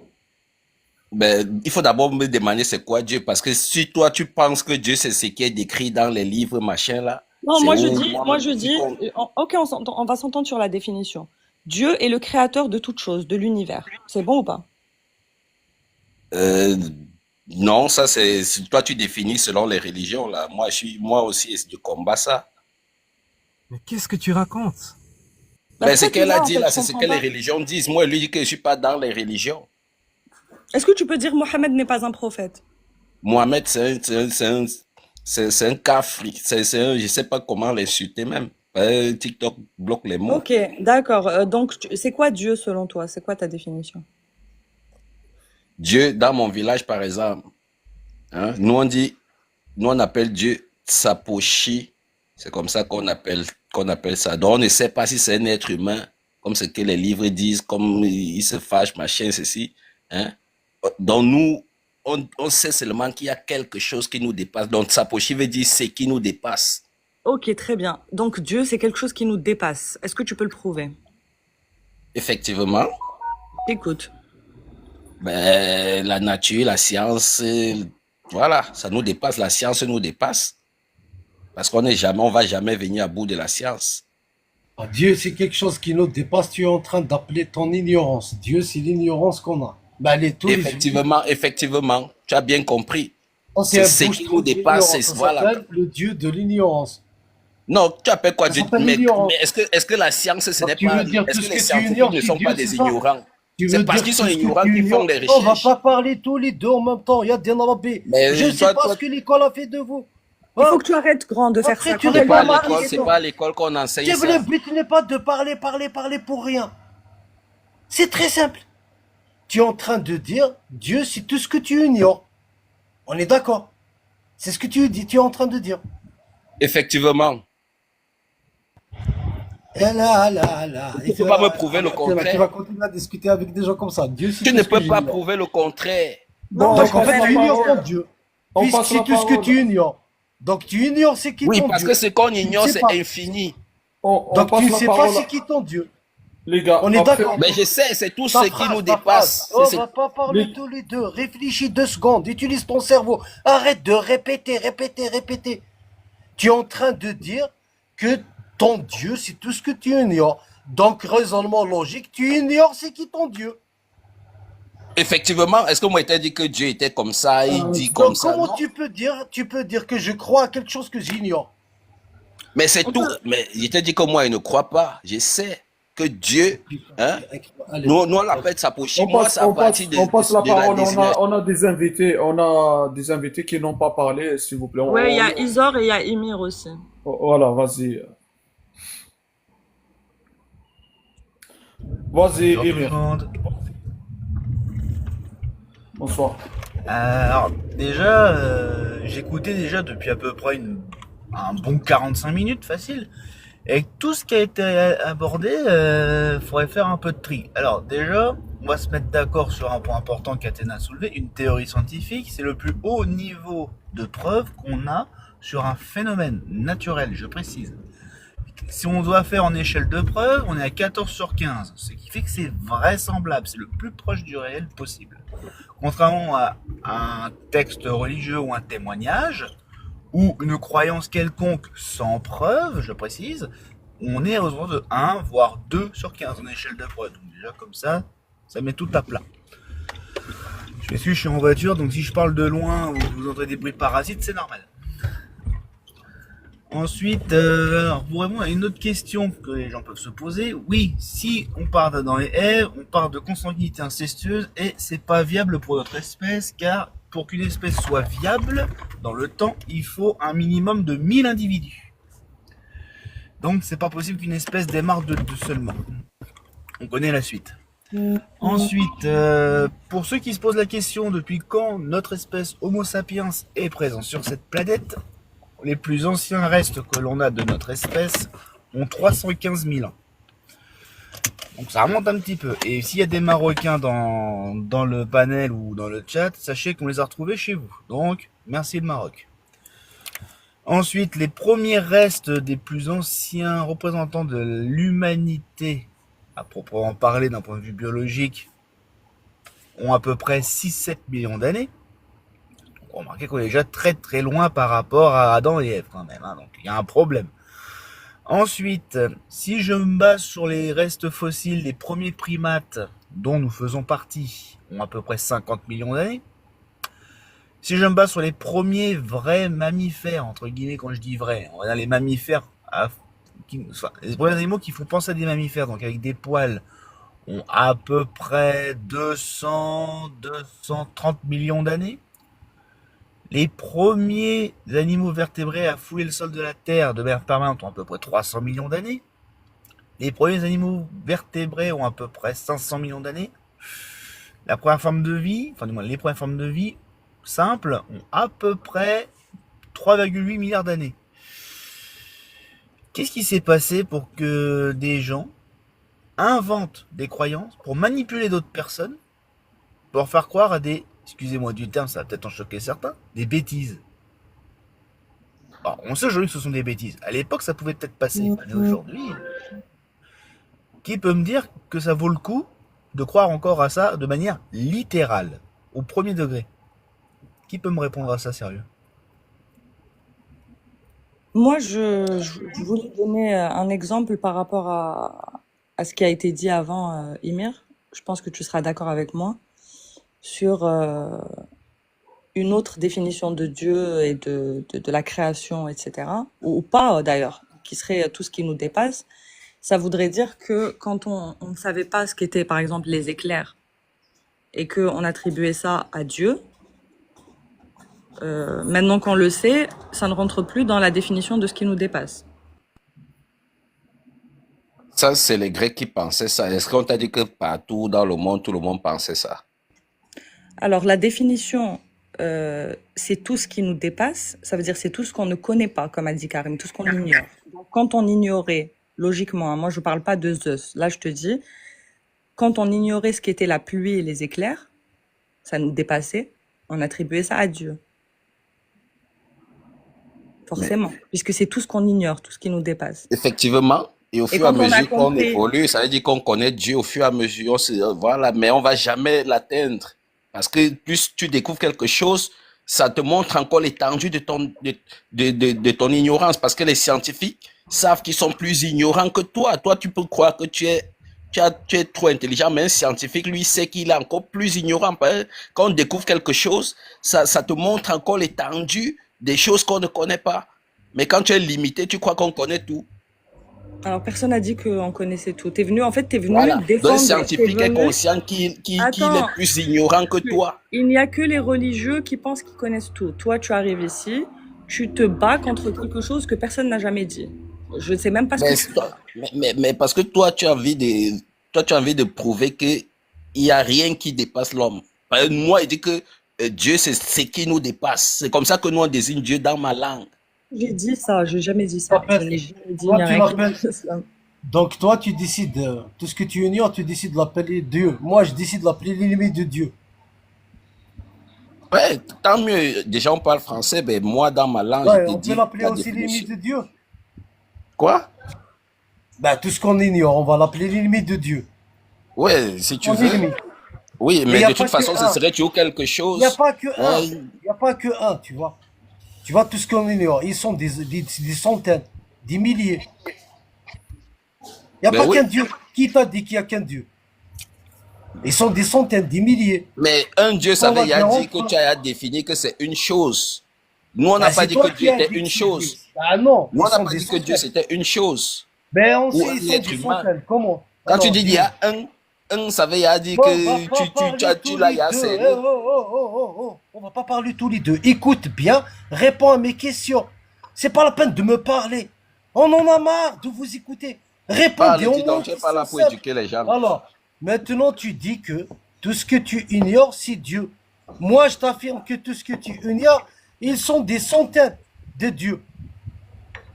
S8: Ben, il faut d'abord me demander c'est quoi Dieu, parce que si toi tu penses que Dieu c'est ce qui est décrit dans les livres, machin là,
S12: Non,
S8: c'est
S12: moi je
S8: où
S12: dis, ok, on va s'entendre sur la définition. Dieu est le créateur de toute chose, de l'univers. C'est bon ou pas?
S8: Non, ça toi tu définis selon les religions là. Moi aussi je combats ça.
S13: Mais qu'est-ce que tu racontes?
S8: Ben, ce qu'elle a dit là, c'est ce que les religions disent. Moi, lui dit que je suis pas dans les religions.
S12: Est-ce que tu peux dire Mohamed n'est pas un prophète?
S8: Mohamed, c'est un cafri. Je sais pas comment l'insulter même. TikTok bloque les mots.
S12: Ok, d'accord. Donc, c'est quoi Dieu selon toi? C'est quoi ta définition?
S8: Dieu, dans mon village, par exemple, hein, nous on appelle Dieu Tsaposhi. C'est comme ça qu'on appelle ça. Donc, on ne sait pas si c'est un être humain, comme ce que les livres disent, comme il se fâche, machin, ceci. Hein. Donc, nous, on sait seulement qu'il y a quelque chose qui nous dépasse. Donc, Tsaposhi veut dire ce qui nous dépasse.
S12: Ok, très bien. Donc, Dieu, c'est quelque chose qui nous dépasse. Est-ce que tu peux le prouver?
S8: Effectivement.
S12: Écoute.
S8: Ben, la nature, la science, voilà, ça nous dépasse. La science nous dépasse. Parce qu'on va jamais venir à bout de la science.
S6: Dieu, c'est quelque chose qui nous dépasse. Tu es en train d'appeler ton ignorance. Dieu, c'est l'ignorance qu'on a. Ben,
S8: Effectivement, tu as bien compris.
S6: C'est
S8: ce qui nous dépasse, c'est voilà.
S6: Le Dieu de l'ignorance.
S8: Non, tu appelles quoi Dieu? Mais est-ce que la science, ce n'est pas... Est-ce que les scientifiques ne sont pas des ignorants? C'est parce qu'ils sont ignorants qu'ils font les recherches.
S6: On va pas parler tous les deux en même temps. Il y a des nababés. Je ne sais pas ce que l'école a fait de vous.
S12: Il faut que tu arrêtes, grand, de faire ça.
S8: C'est pas à l'école qu'on enseigne ça.
S6: Le but n'est pas de parler pour rien. C'est très simple. Tu es en train de dire, Dieu, c'est tout ce que tu ignores. On est d'accord. C'est ce que tu es en train de dire.
S8: Effectivement.
S6: Et là.
S8: Tu ne peux pas me prouver le contraire.
S6: Tu vas continuer à discuter avec des gens comme ça. Dieu,
S8: tu ne peux pas prouver le contraire.
S6: Donc en fait, tu ignores ton Dieu. Puisque c'est tout ce que tu ignores. Donc tu ignores c'est qui ton Dieu.
S8: Oui, parce que ce qu'on ignore, c'est infini.
S6: Donc tu ne sais pas c'est qui ton Dieu.
S2: Les gars,
S6: on est d'accord.
S8: Mais je sais, c'est tout ce qui nous dépasse.
S6: On va pas parler tous les deux. Réfléchis 2 secondes. Utilise ton cerveau. Arrête de répéter. Tu es en train de dire que ton Dieu, c'est tout ce que tu ignores. Donc, raisonnement logique, tu ignores c'est qui ton Dieu.
S8: Effectivement, est-ce que moi, il t'a dit que Dieu était comme ça, il dit comme ça?
S6: Comment tu peux dire que je crois à quelque chose que j'ignore?
S8: Mais c'est tout. Mais il t'a dit que moi, il ne croit pas. Je sais que Dieu, hein, nous on l'appelle Tsaposhi. Moi, ça a parti
S2: on passe la parole. On a des invités qui n'ont pas parlé, s'il vous plaît.
S12: Ouais, il y a Isor et il y a Emir aussi.
S2: Voilà, vas-y. Vas-y, Emir. Bonsoir.
S14: Alors, déjà, j'écoutais déjà depuis à peu près un bon 45 minutes, facile. Et tout ce qui a été abordé, faudrait faire un peu de tri. Alors, déjà, on va se mettre d'accord sur un point important qu'Athéna a soulevé. Une théorie scientifique, c'est le plus haut niveau de preuve qu'on a sur un phénomène naturel, je précise. Si on doit faire en échelle de preuve, on est à 14 sur 15. Ce qui fait que c'est vraisemblable, c'est le plus proche du réel possible. Contrairement à un texte religieux ou un témoignage, ou une croyance quelconque sans preuve, je précise, on est aux ordres de 1, voire 2 sur 15 en échelle de preuve. Donc déjà comme ça met tout à plat. Je suis en voiture, donc si je parle de loin ou vous entendez des bruits de parasites, c'est normal. Ensuite, alors pour répondre à une autre question que les gens peuvent se poser, oui, si on parle d'Adam et Ève, on parle de consanguinité incestueuse et c'est pas viable pour notre espèce car pour qu'une espèce soit viable dans le temps, il faut un minimum de 1000 individus. Donc c'est pas possible qu'une espèce démarre de seulement. On connaît la suite. Ensuite, pour ceux qui se posent la question depuis quand notre espèce Homo sapiens est présent sur cette planète, les plus anciens restes que l'on a de notre espèce ont 315 000 ans. Donc ça remonte un petit peu. Et s'il y a des Marocains dans le panel ou dans le chat, sachez qu'on les a retrouvés chez vous. Donc, merci le Maroc. Ensuite, les premiers restes des plus anciens représentants de l'humanité, à proprement parler d'un point de vue biologique, ont à peu près 6-7 millions d'années. Donc, remarquez qu'on est déjà très très loin par rapport à Adam et Ève quand même. Hein, donc il y a un problème. Ensuite, si je me base sur les restes fossiles des premiers primates dont nous faisons partie, ont à peu près 50 millions d'années. Si je me base sur les premiers vrais mammifères, entre guillemets quand je dis vrais, on a les mammifères, les premiers animaux qui font penser à des mammifères, donc avec des poils, ont à peu près 230 millions d'années. Les premiers animaux vertébrés à fouler le sol de la Terre de manière permanente ont à peu près 300 millions d'années. Les premiers animaux vertébrés ont à peu près 500 millions d'années. La première forme de vie, enfin du moins les premières formes de vie simples ont à peu près 3,8 milliards d'années. Qu'est-ce qui s'est passé pour que des gens inventent des croyances pour manipuler d'autres personnes, pour faire croire à des, excusez-moi du terme, ça va peut-être en choquer certains, des bêtises. Alors, on sait aujourd'hui que ce sont des bêtises. À l'époque, ça pouvait peut-être passer. Mais aujourd'hui, qui peut me dire que ça vaut le coup de croire encore à ça de manière littérale, au premier degré? Qui peut me répondre à ça sérieux?
S12: Moi, je voulais donner un exemple par rapport à ce qui a été dit avant, Ymir. Je pense que tu seras d'accord avec moi sur une autre définition de Dieu et de la création, etc. Ou pas d'ailleurs, qui serait tout ce qui nous dépasse. Ça voudrait dire que quand on ne savait pas ce qu'étaient par exemple les éclairs et qu'on attribuait ça à Dieu, maintenant qu'on le sait, ça ne rentre plus dans la définition de ce qui nous dépasse.
S8: Ça, c'est les Grecs qui pensaient ça. Est-ce qu'on t'a dit que partout dans le monde, tout le monde pensait ça?
S12: Alors, la définition, c'est tout ce qui nous dépasse. Ça veut dire c'est tout ce qu'on ne connaît pas, comme a dit Karim, tout ce qu'on ignore. Donc, quand on ignorait, logiquement, hein, moi je ne parle pas de Zeus, là je te dis, quand on ignorait ce qu'était la pluie et les éclairs, ça nous dépassait, on attribuait ça à Dieu. Forcément, puisque c'est tout ce qu'on ignore, tout ce qui nous dépasse.
S8: Effectivement, et au fur et à mesure qu'on évolue, ça veut dire qu'on connaît Dieu au fur et à mesure, voilà, mais on ne va jamais l'atteindre. Parce que plus tu découvres quelque chose, ça te montre encore l'étendue de ton ignorance. Parce que les scientifiques savent qu'ils sont plus ignorants que toi. Toi, tu peux croire que tu es trop intelligent, mais un scientifique, lui, sait qu'il est encore plus ignorant. Quand on découvre quelque chose, ça te montre encore l'étendue des choses qu'on ne connaît pas. Mais quand tu es limité, tu crois qu'on connaît tout.
S12: Alors, personne n'a dit qu'on connaissait tout. T'es venu
S8: Voilà.
S12: défendre...
S8: Le scientifique est conscient qu'il est plus ignorant que toi.
S12: Il n'y a que les religieux qui pensent qu'ils connaissent tout. Toi, tu arrives ici, tu te bats contre quelque chose que personne n'a jamais dit. Je ne sais même pas ce que tu fais.
S8: Mais parce que toi, tu as envie de prouver qu'il n'y a rien qui dépasse l'homme. Moi, il dit que Dieu, c'est ce qui nous dépasse. C'est comme ça que nous, on désigne Dieu dans ma langue.
S12: J'ai dit ça, je n'ai jamais dit ça. Je n'ai jamais dit rien.
S6: Donc toi, tu décides, tout ce que tu ignores, tu décides de l'appeler Dieu. Moi, je décide de l'appeler l'ennemi de Dieu.
S8: Ouais, tant mieux. Déjà, on parle français, mais moi, dans ma langue,
S6: Ouais,
S8: je te
S6: on
S8: dis
S6: peut l'appeler
S8: la
S6: aussi l'ennemi
S8: définition.
S6: de Dieu.
S8: Quoi?
S6: Ben, tout ce qu'on ignore, on va l'appeler l'ennemi de Dieu.
S8: Ouais, si tu
S6: Mon
S8: veux.
S6: ennemi.
S8: Oui,
S6: Mais
S8: mais
S6: y a
S8: de
S6: pas
S8: toute façon,
S6: que
S8: ce
S6: un.
S8: serait toujours quelque
S6: Il
S8: chose.
S6: n'y a pas que un.
S8: Ouais.
S6: Il n'y a pas que un, tu vois. Tu vois, tout ce qu'on ignore, ils sont des centaines, des milliers. Il n'y a
S8: Ben
S6: pas
S8: oui.
S6: qu'un Dieu. Qui t'a dit qu'il n'y a qu'un Dieu? Ils sont des centaines, des milliers.
S8: Mais un Dieu, ça
S6: On va
S8: veut
S6: dire,
S8: dire que tu as défini que c'est une chose. Nous, on n'a
S6: Ben,
S8: pas
S6: c'est
S8: dit
S6: toi
S8: que
S6: qui
S8: Dieu
S6: as
S8: était
S6: dit
S8: une
S6: que
S8: chose.
S6: Ah non,
S8: Nous, on
S6: ils
S8: n'a
S6: sont
S8: pas
S6: des
S8: dit que Dieu,
S6: centaines.
S8: c'était une chose.
S6: Ben, on
S8: Ou
S6: sait,
S8: un
S6: ils sont
S8: être
S6: des
S8: humain.
S6: centaines. Comment?
S8: Quand tu
S6: Alors,
S8: dis il y
S6: dis-moi.
S8: a un, ça veut dire
S6: Bon, on va
S8: que
S6: pas parler
S8: tu
S6: tous
S8: l'as
S6: les deux.
S8: scellé.
S6: On va pas parler tous les deux. Écoute bien, réponds à mes questions. C'est pas la peine de me parler. On en a marre de vous écouter. Répondez
S8: Parle,
S6: au
S8: dis
S6: moins
S8: donc, tu
S6: une
S8: n'es pas là
S6: question
S8: pour
S6: simple.
S8: éduquer les gens.
S6: Alors, Maintenant, tu dis que tout ce que tu ignores, c'est Dieu. Moi, je t'affirme que tout ce que tu ignores, ils sont des centaines de dieux.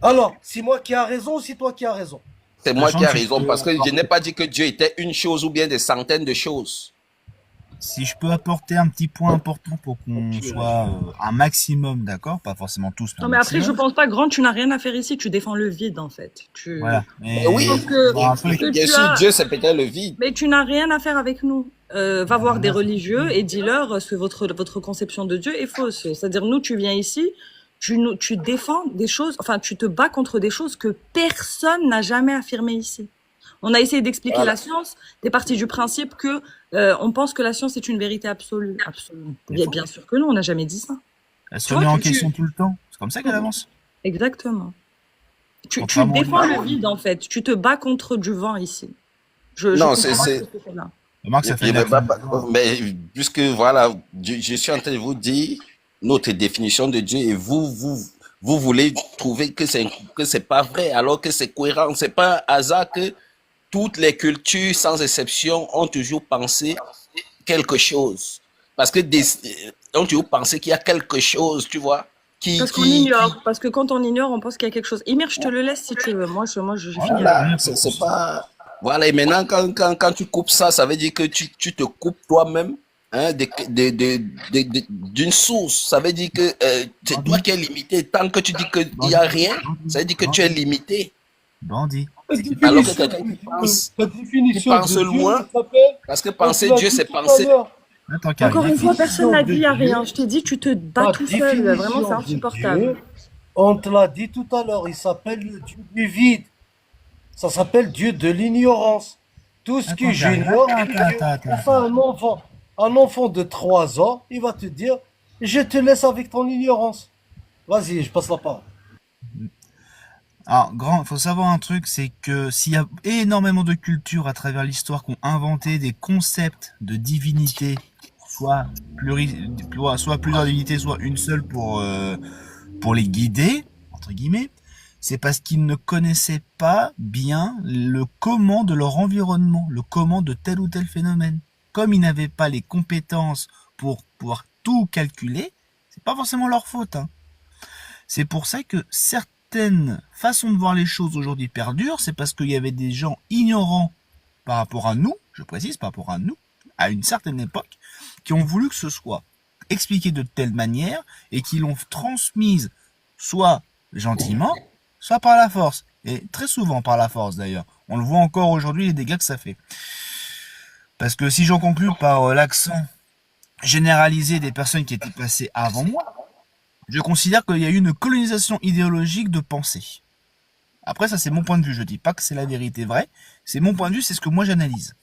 S6: Alors, c'est moi qui ai raison ou c'est toi qui as raison?
S8: C'est moi
S14: Sachant
S8: qui ai
S14: que
S8: raison, parce que je n'ai pas dit que Dieu était une chose ou bien des centaines de choses.
S14: si je peux apporter un petit point important pour qu'on soit un maximum d'accord, pas forcément tous, mais
S12: Non,
S14: un
S12: mais après, je
S14: maximum.
S12: pense pas, Grand, tu n'as rien à faire ici. Tu défends le vide, en fait.
S14: Voilà.
S8: Mais oui,
S12: Je pense que,
S14: Bon, après,
S12: que
S8: bien
S12: tu
S8: sûr,
S12: as...
S8: Dieu, c'est peut-être le vide.
S12: Mais tu n'as rien à faire avec nous. Va voir des religieux et dis-leur que votre conception de Dieu est fausse. C'est-à-dire, nous, tu viens ici, tu défends des choses, enfin, tu te bats contre des choses que personne n'a jamais affirmées ici. On a essayé d'expliquer
S8: Voilà.
S12: la science, t'es parti du principe que on pense que la science est une vérité absolue. Absolument. Bien sûr que non, on n'a jamais dit ça.
S14: elle se
S12: Tu
S14: remet
S12: vois,
S14: en question tout le temps. C'est comme ça qu'elle avance.
S12: Exactement. Tu
S14: Contrairement à
S12: défends
S14: nous.
S12: le vide, en fait. Tu te bats contre du vent ici. Je
S8: Non,
S12: comprends pas
S8: c'est...
S12: ce que tu fais là.
S14: Remarque, ça fait
S8: Je
S14: de
S8: ne
S14: la
S8: vais pas, mais puisque voilà, je suis en train de vous dire notre définition de Dieu et vous voulez trouver que c'est pas vrai alors que c'est cohérent. C'est pas un hasard que toutes les cultures sans exception ont toujours pensé quelque chose parce que ont toujours pensé qu'il y a quelque chose, tu vois,
S12: Parce qu'on ignore. Parce que quand on ignore, on pense qu'il y a quelque chose. Emir, je te le laisse si tu veux. Moi, je finis là.
S8: voilà, c'est pas voilà. Et maintenant quand tu coupes ça, ça veut dire que tu te coupes toi-même. Hein, d'une source, ça veut dire que c'est toi qui es limité. Tant que tu dis qu'il n'y a rien, ça veut dire que tu es limité.
S14: Bandit.
S8: Alors que quelqu'un qui pense loin, parce que penser Dieu, c'est penser.
S14: Attends,
S12: Encore une fois, personne n'a dit il n'y a
S6: de Dieu.
S12: rien. Je t'ai dit, tu te bats
S6: La
S12: tout seul. Vraiment, c'est
S6: définition de
S12: insupportable.
S6: Dieu, on te l'a dit tout à l'heure, il s'appelle le Dieu du vide. Ça s'appelle Dieu de l'ignorance. Tout ce que j'ignore, c'est Dieu. Enfin, un enfant de 3 ans, il va te dire, je te laisse avec ton ignorance. Vas-y, je passe la parole.
S14: Alors, Grand, il faut savoir un truc, c'est que s'il y a énormément de cultures à travers l'histoire qui ont inventé des concepts de divinité, soit plusieurs divinités, soit une seule pour les guider, entre guillemets, c'est parce qu'ils ne connaissaient pas bien le comment de leur environnement, le comment de tel ou tel phénomène. Comme ils n'avaient pas les compétences pour pouvoir tout calculer, c'est pas forcément leur faute, hein. C'est pour ça que certaines façons de voir les choses aujourd'hui perdurent, c'est parce qu'il y avait des gens ignorants par rapport à nous, je précise, par rapport à nous, à une certaine époque, qui ont voulu que ce soit expliqué de telle manière et qui l'ont transmise soit gentiment, soit par la force. Et très souvent par la force d'ailleurs. On le voit encore aujourd'hui, les dégâts que ça fait. Parce que si j'en conclus par l'accent généralisé des personnes qui étaient passées avant moi, je considère qu'il y a eu une colonisation idéologique de pensée. Après, ça c'est mon point de vue, je dis pas que c'est la vérité vraie, c'est mon point de vue, c'est ce que moi j'analyse.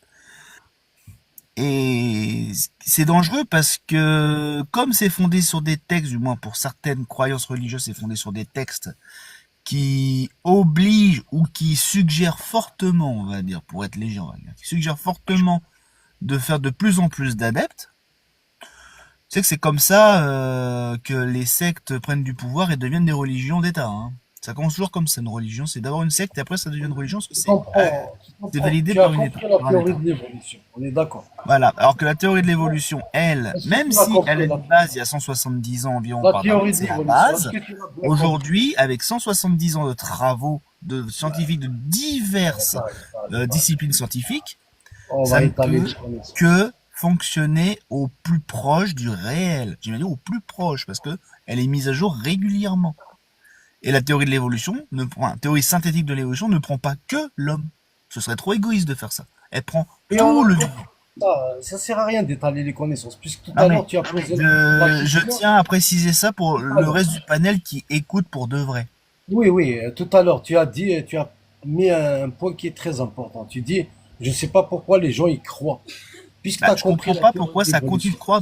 S14: Et c'est dangereux parce que comme c'est fondé sur des textes, du moins pour certaines croyances religieuses, c'est fondé sur des textes qui obligent ou qui suggèrent fortement, on va dire, pour être léger, on va dire, qui suggèrent fortement de faire de plus en plus d'adeptes. C'est que c'est comme ça que les sectes prennent du pouvoir et deviennent des religions d'État. Hein. Ça commence toujours comme ça, une religion. C'est d'abord une secte et après ça devient une religion parce que c'est validé par une État.
S6: Tu as compris la théorie de l'évolution, on est d'accord.
S14: Voilà, alors que la théorie de l'évolution, elle, même si elle a une base il y a 170 ans environ, c'est la base, aujourd'hui, avec 170 ans de travaux de scientifiques de diverses disciplines scientifiques, ça ne peut que fonctionner au plus proche du réel. J'ai dit au plus proche, parce que elle est mise à jour régulièrement. Et la théorie de l'évolution, théorie synthétique de l'évolution ne prend pas que l'homme. Ce serait trop égoïste de faire ça. Elle prend tout le vivant.
S6: Ça sert à rien d'étaler les connaissances, puisque tout à l'heure tu as posé...
S14: Je tiens à préciser ça pour le reste du panel qui écoute pour de vrai.
S6: Oui, tout à l'heure tu as dit, tu as mis un point qui est très important. Tu dis, je ne sais pas pourquoi les gens y croient. Puisque tu as
S14: Je
S6: compris
S14: comprends pas pourquoi ça continue de croire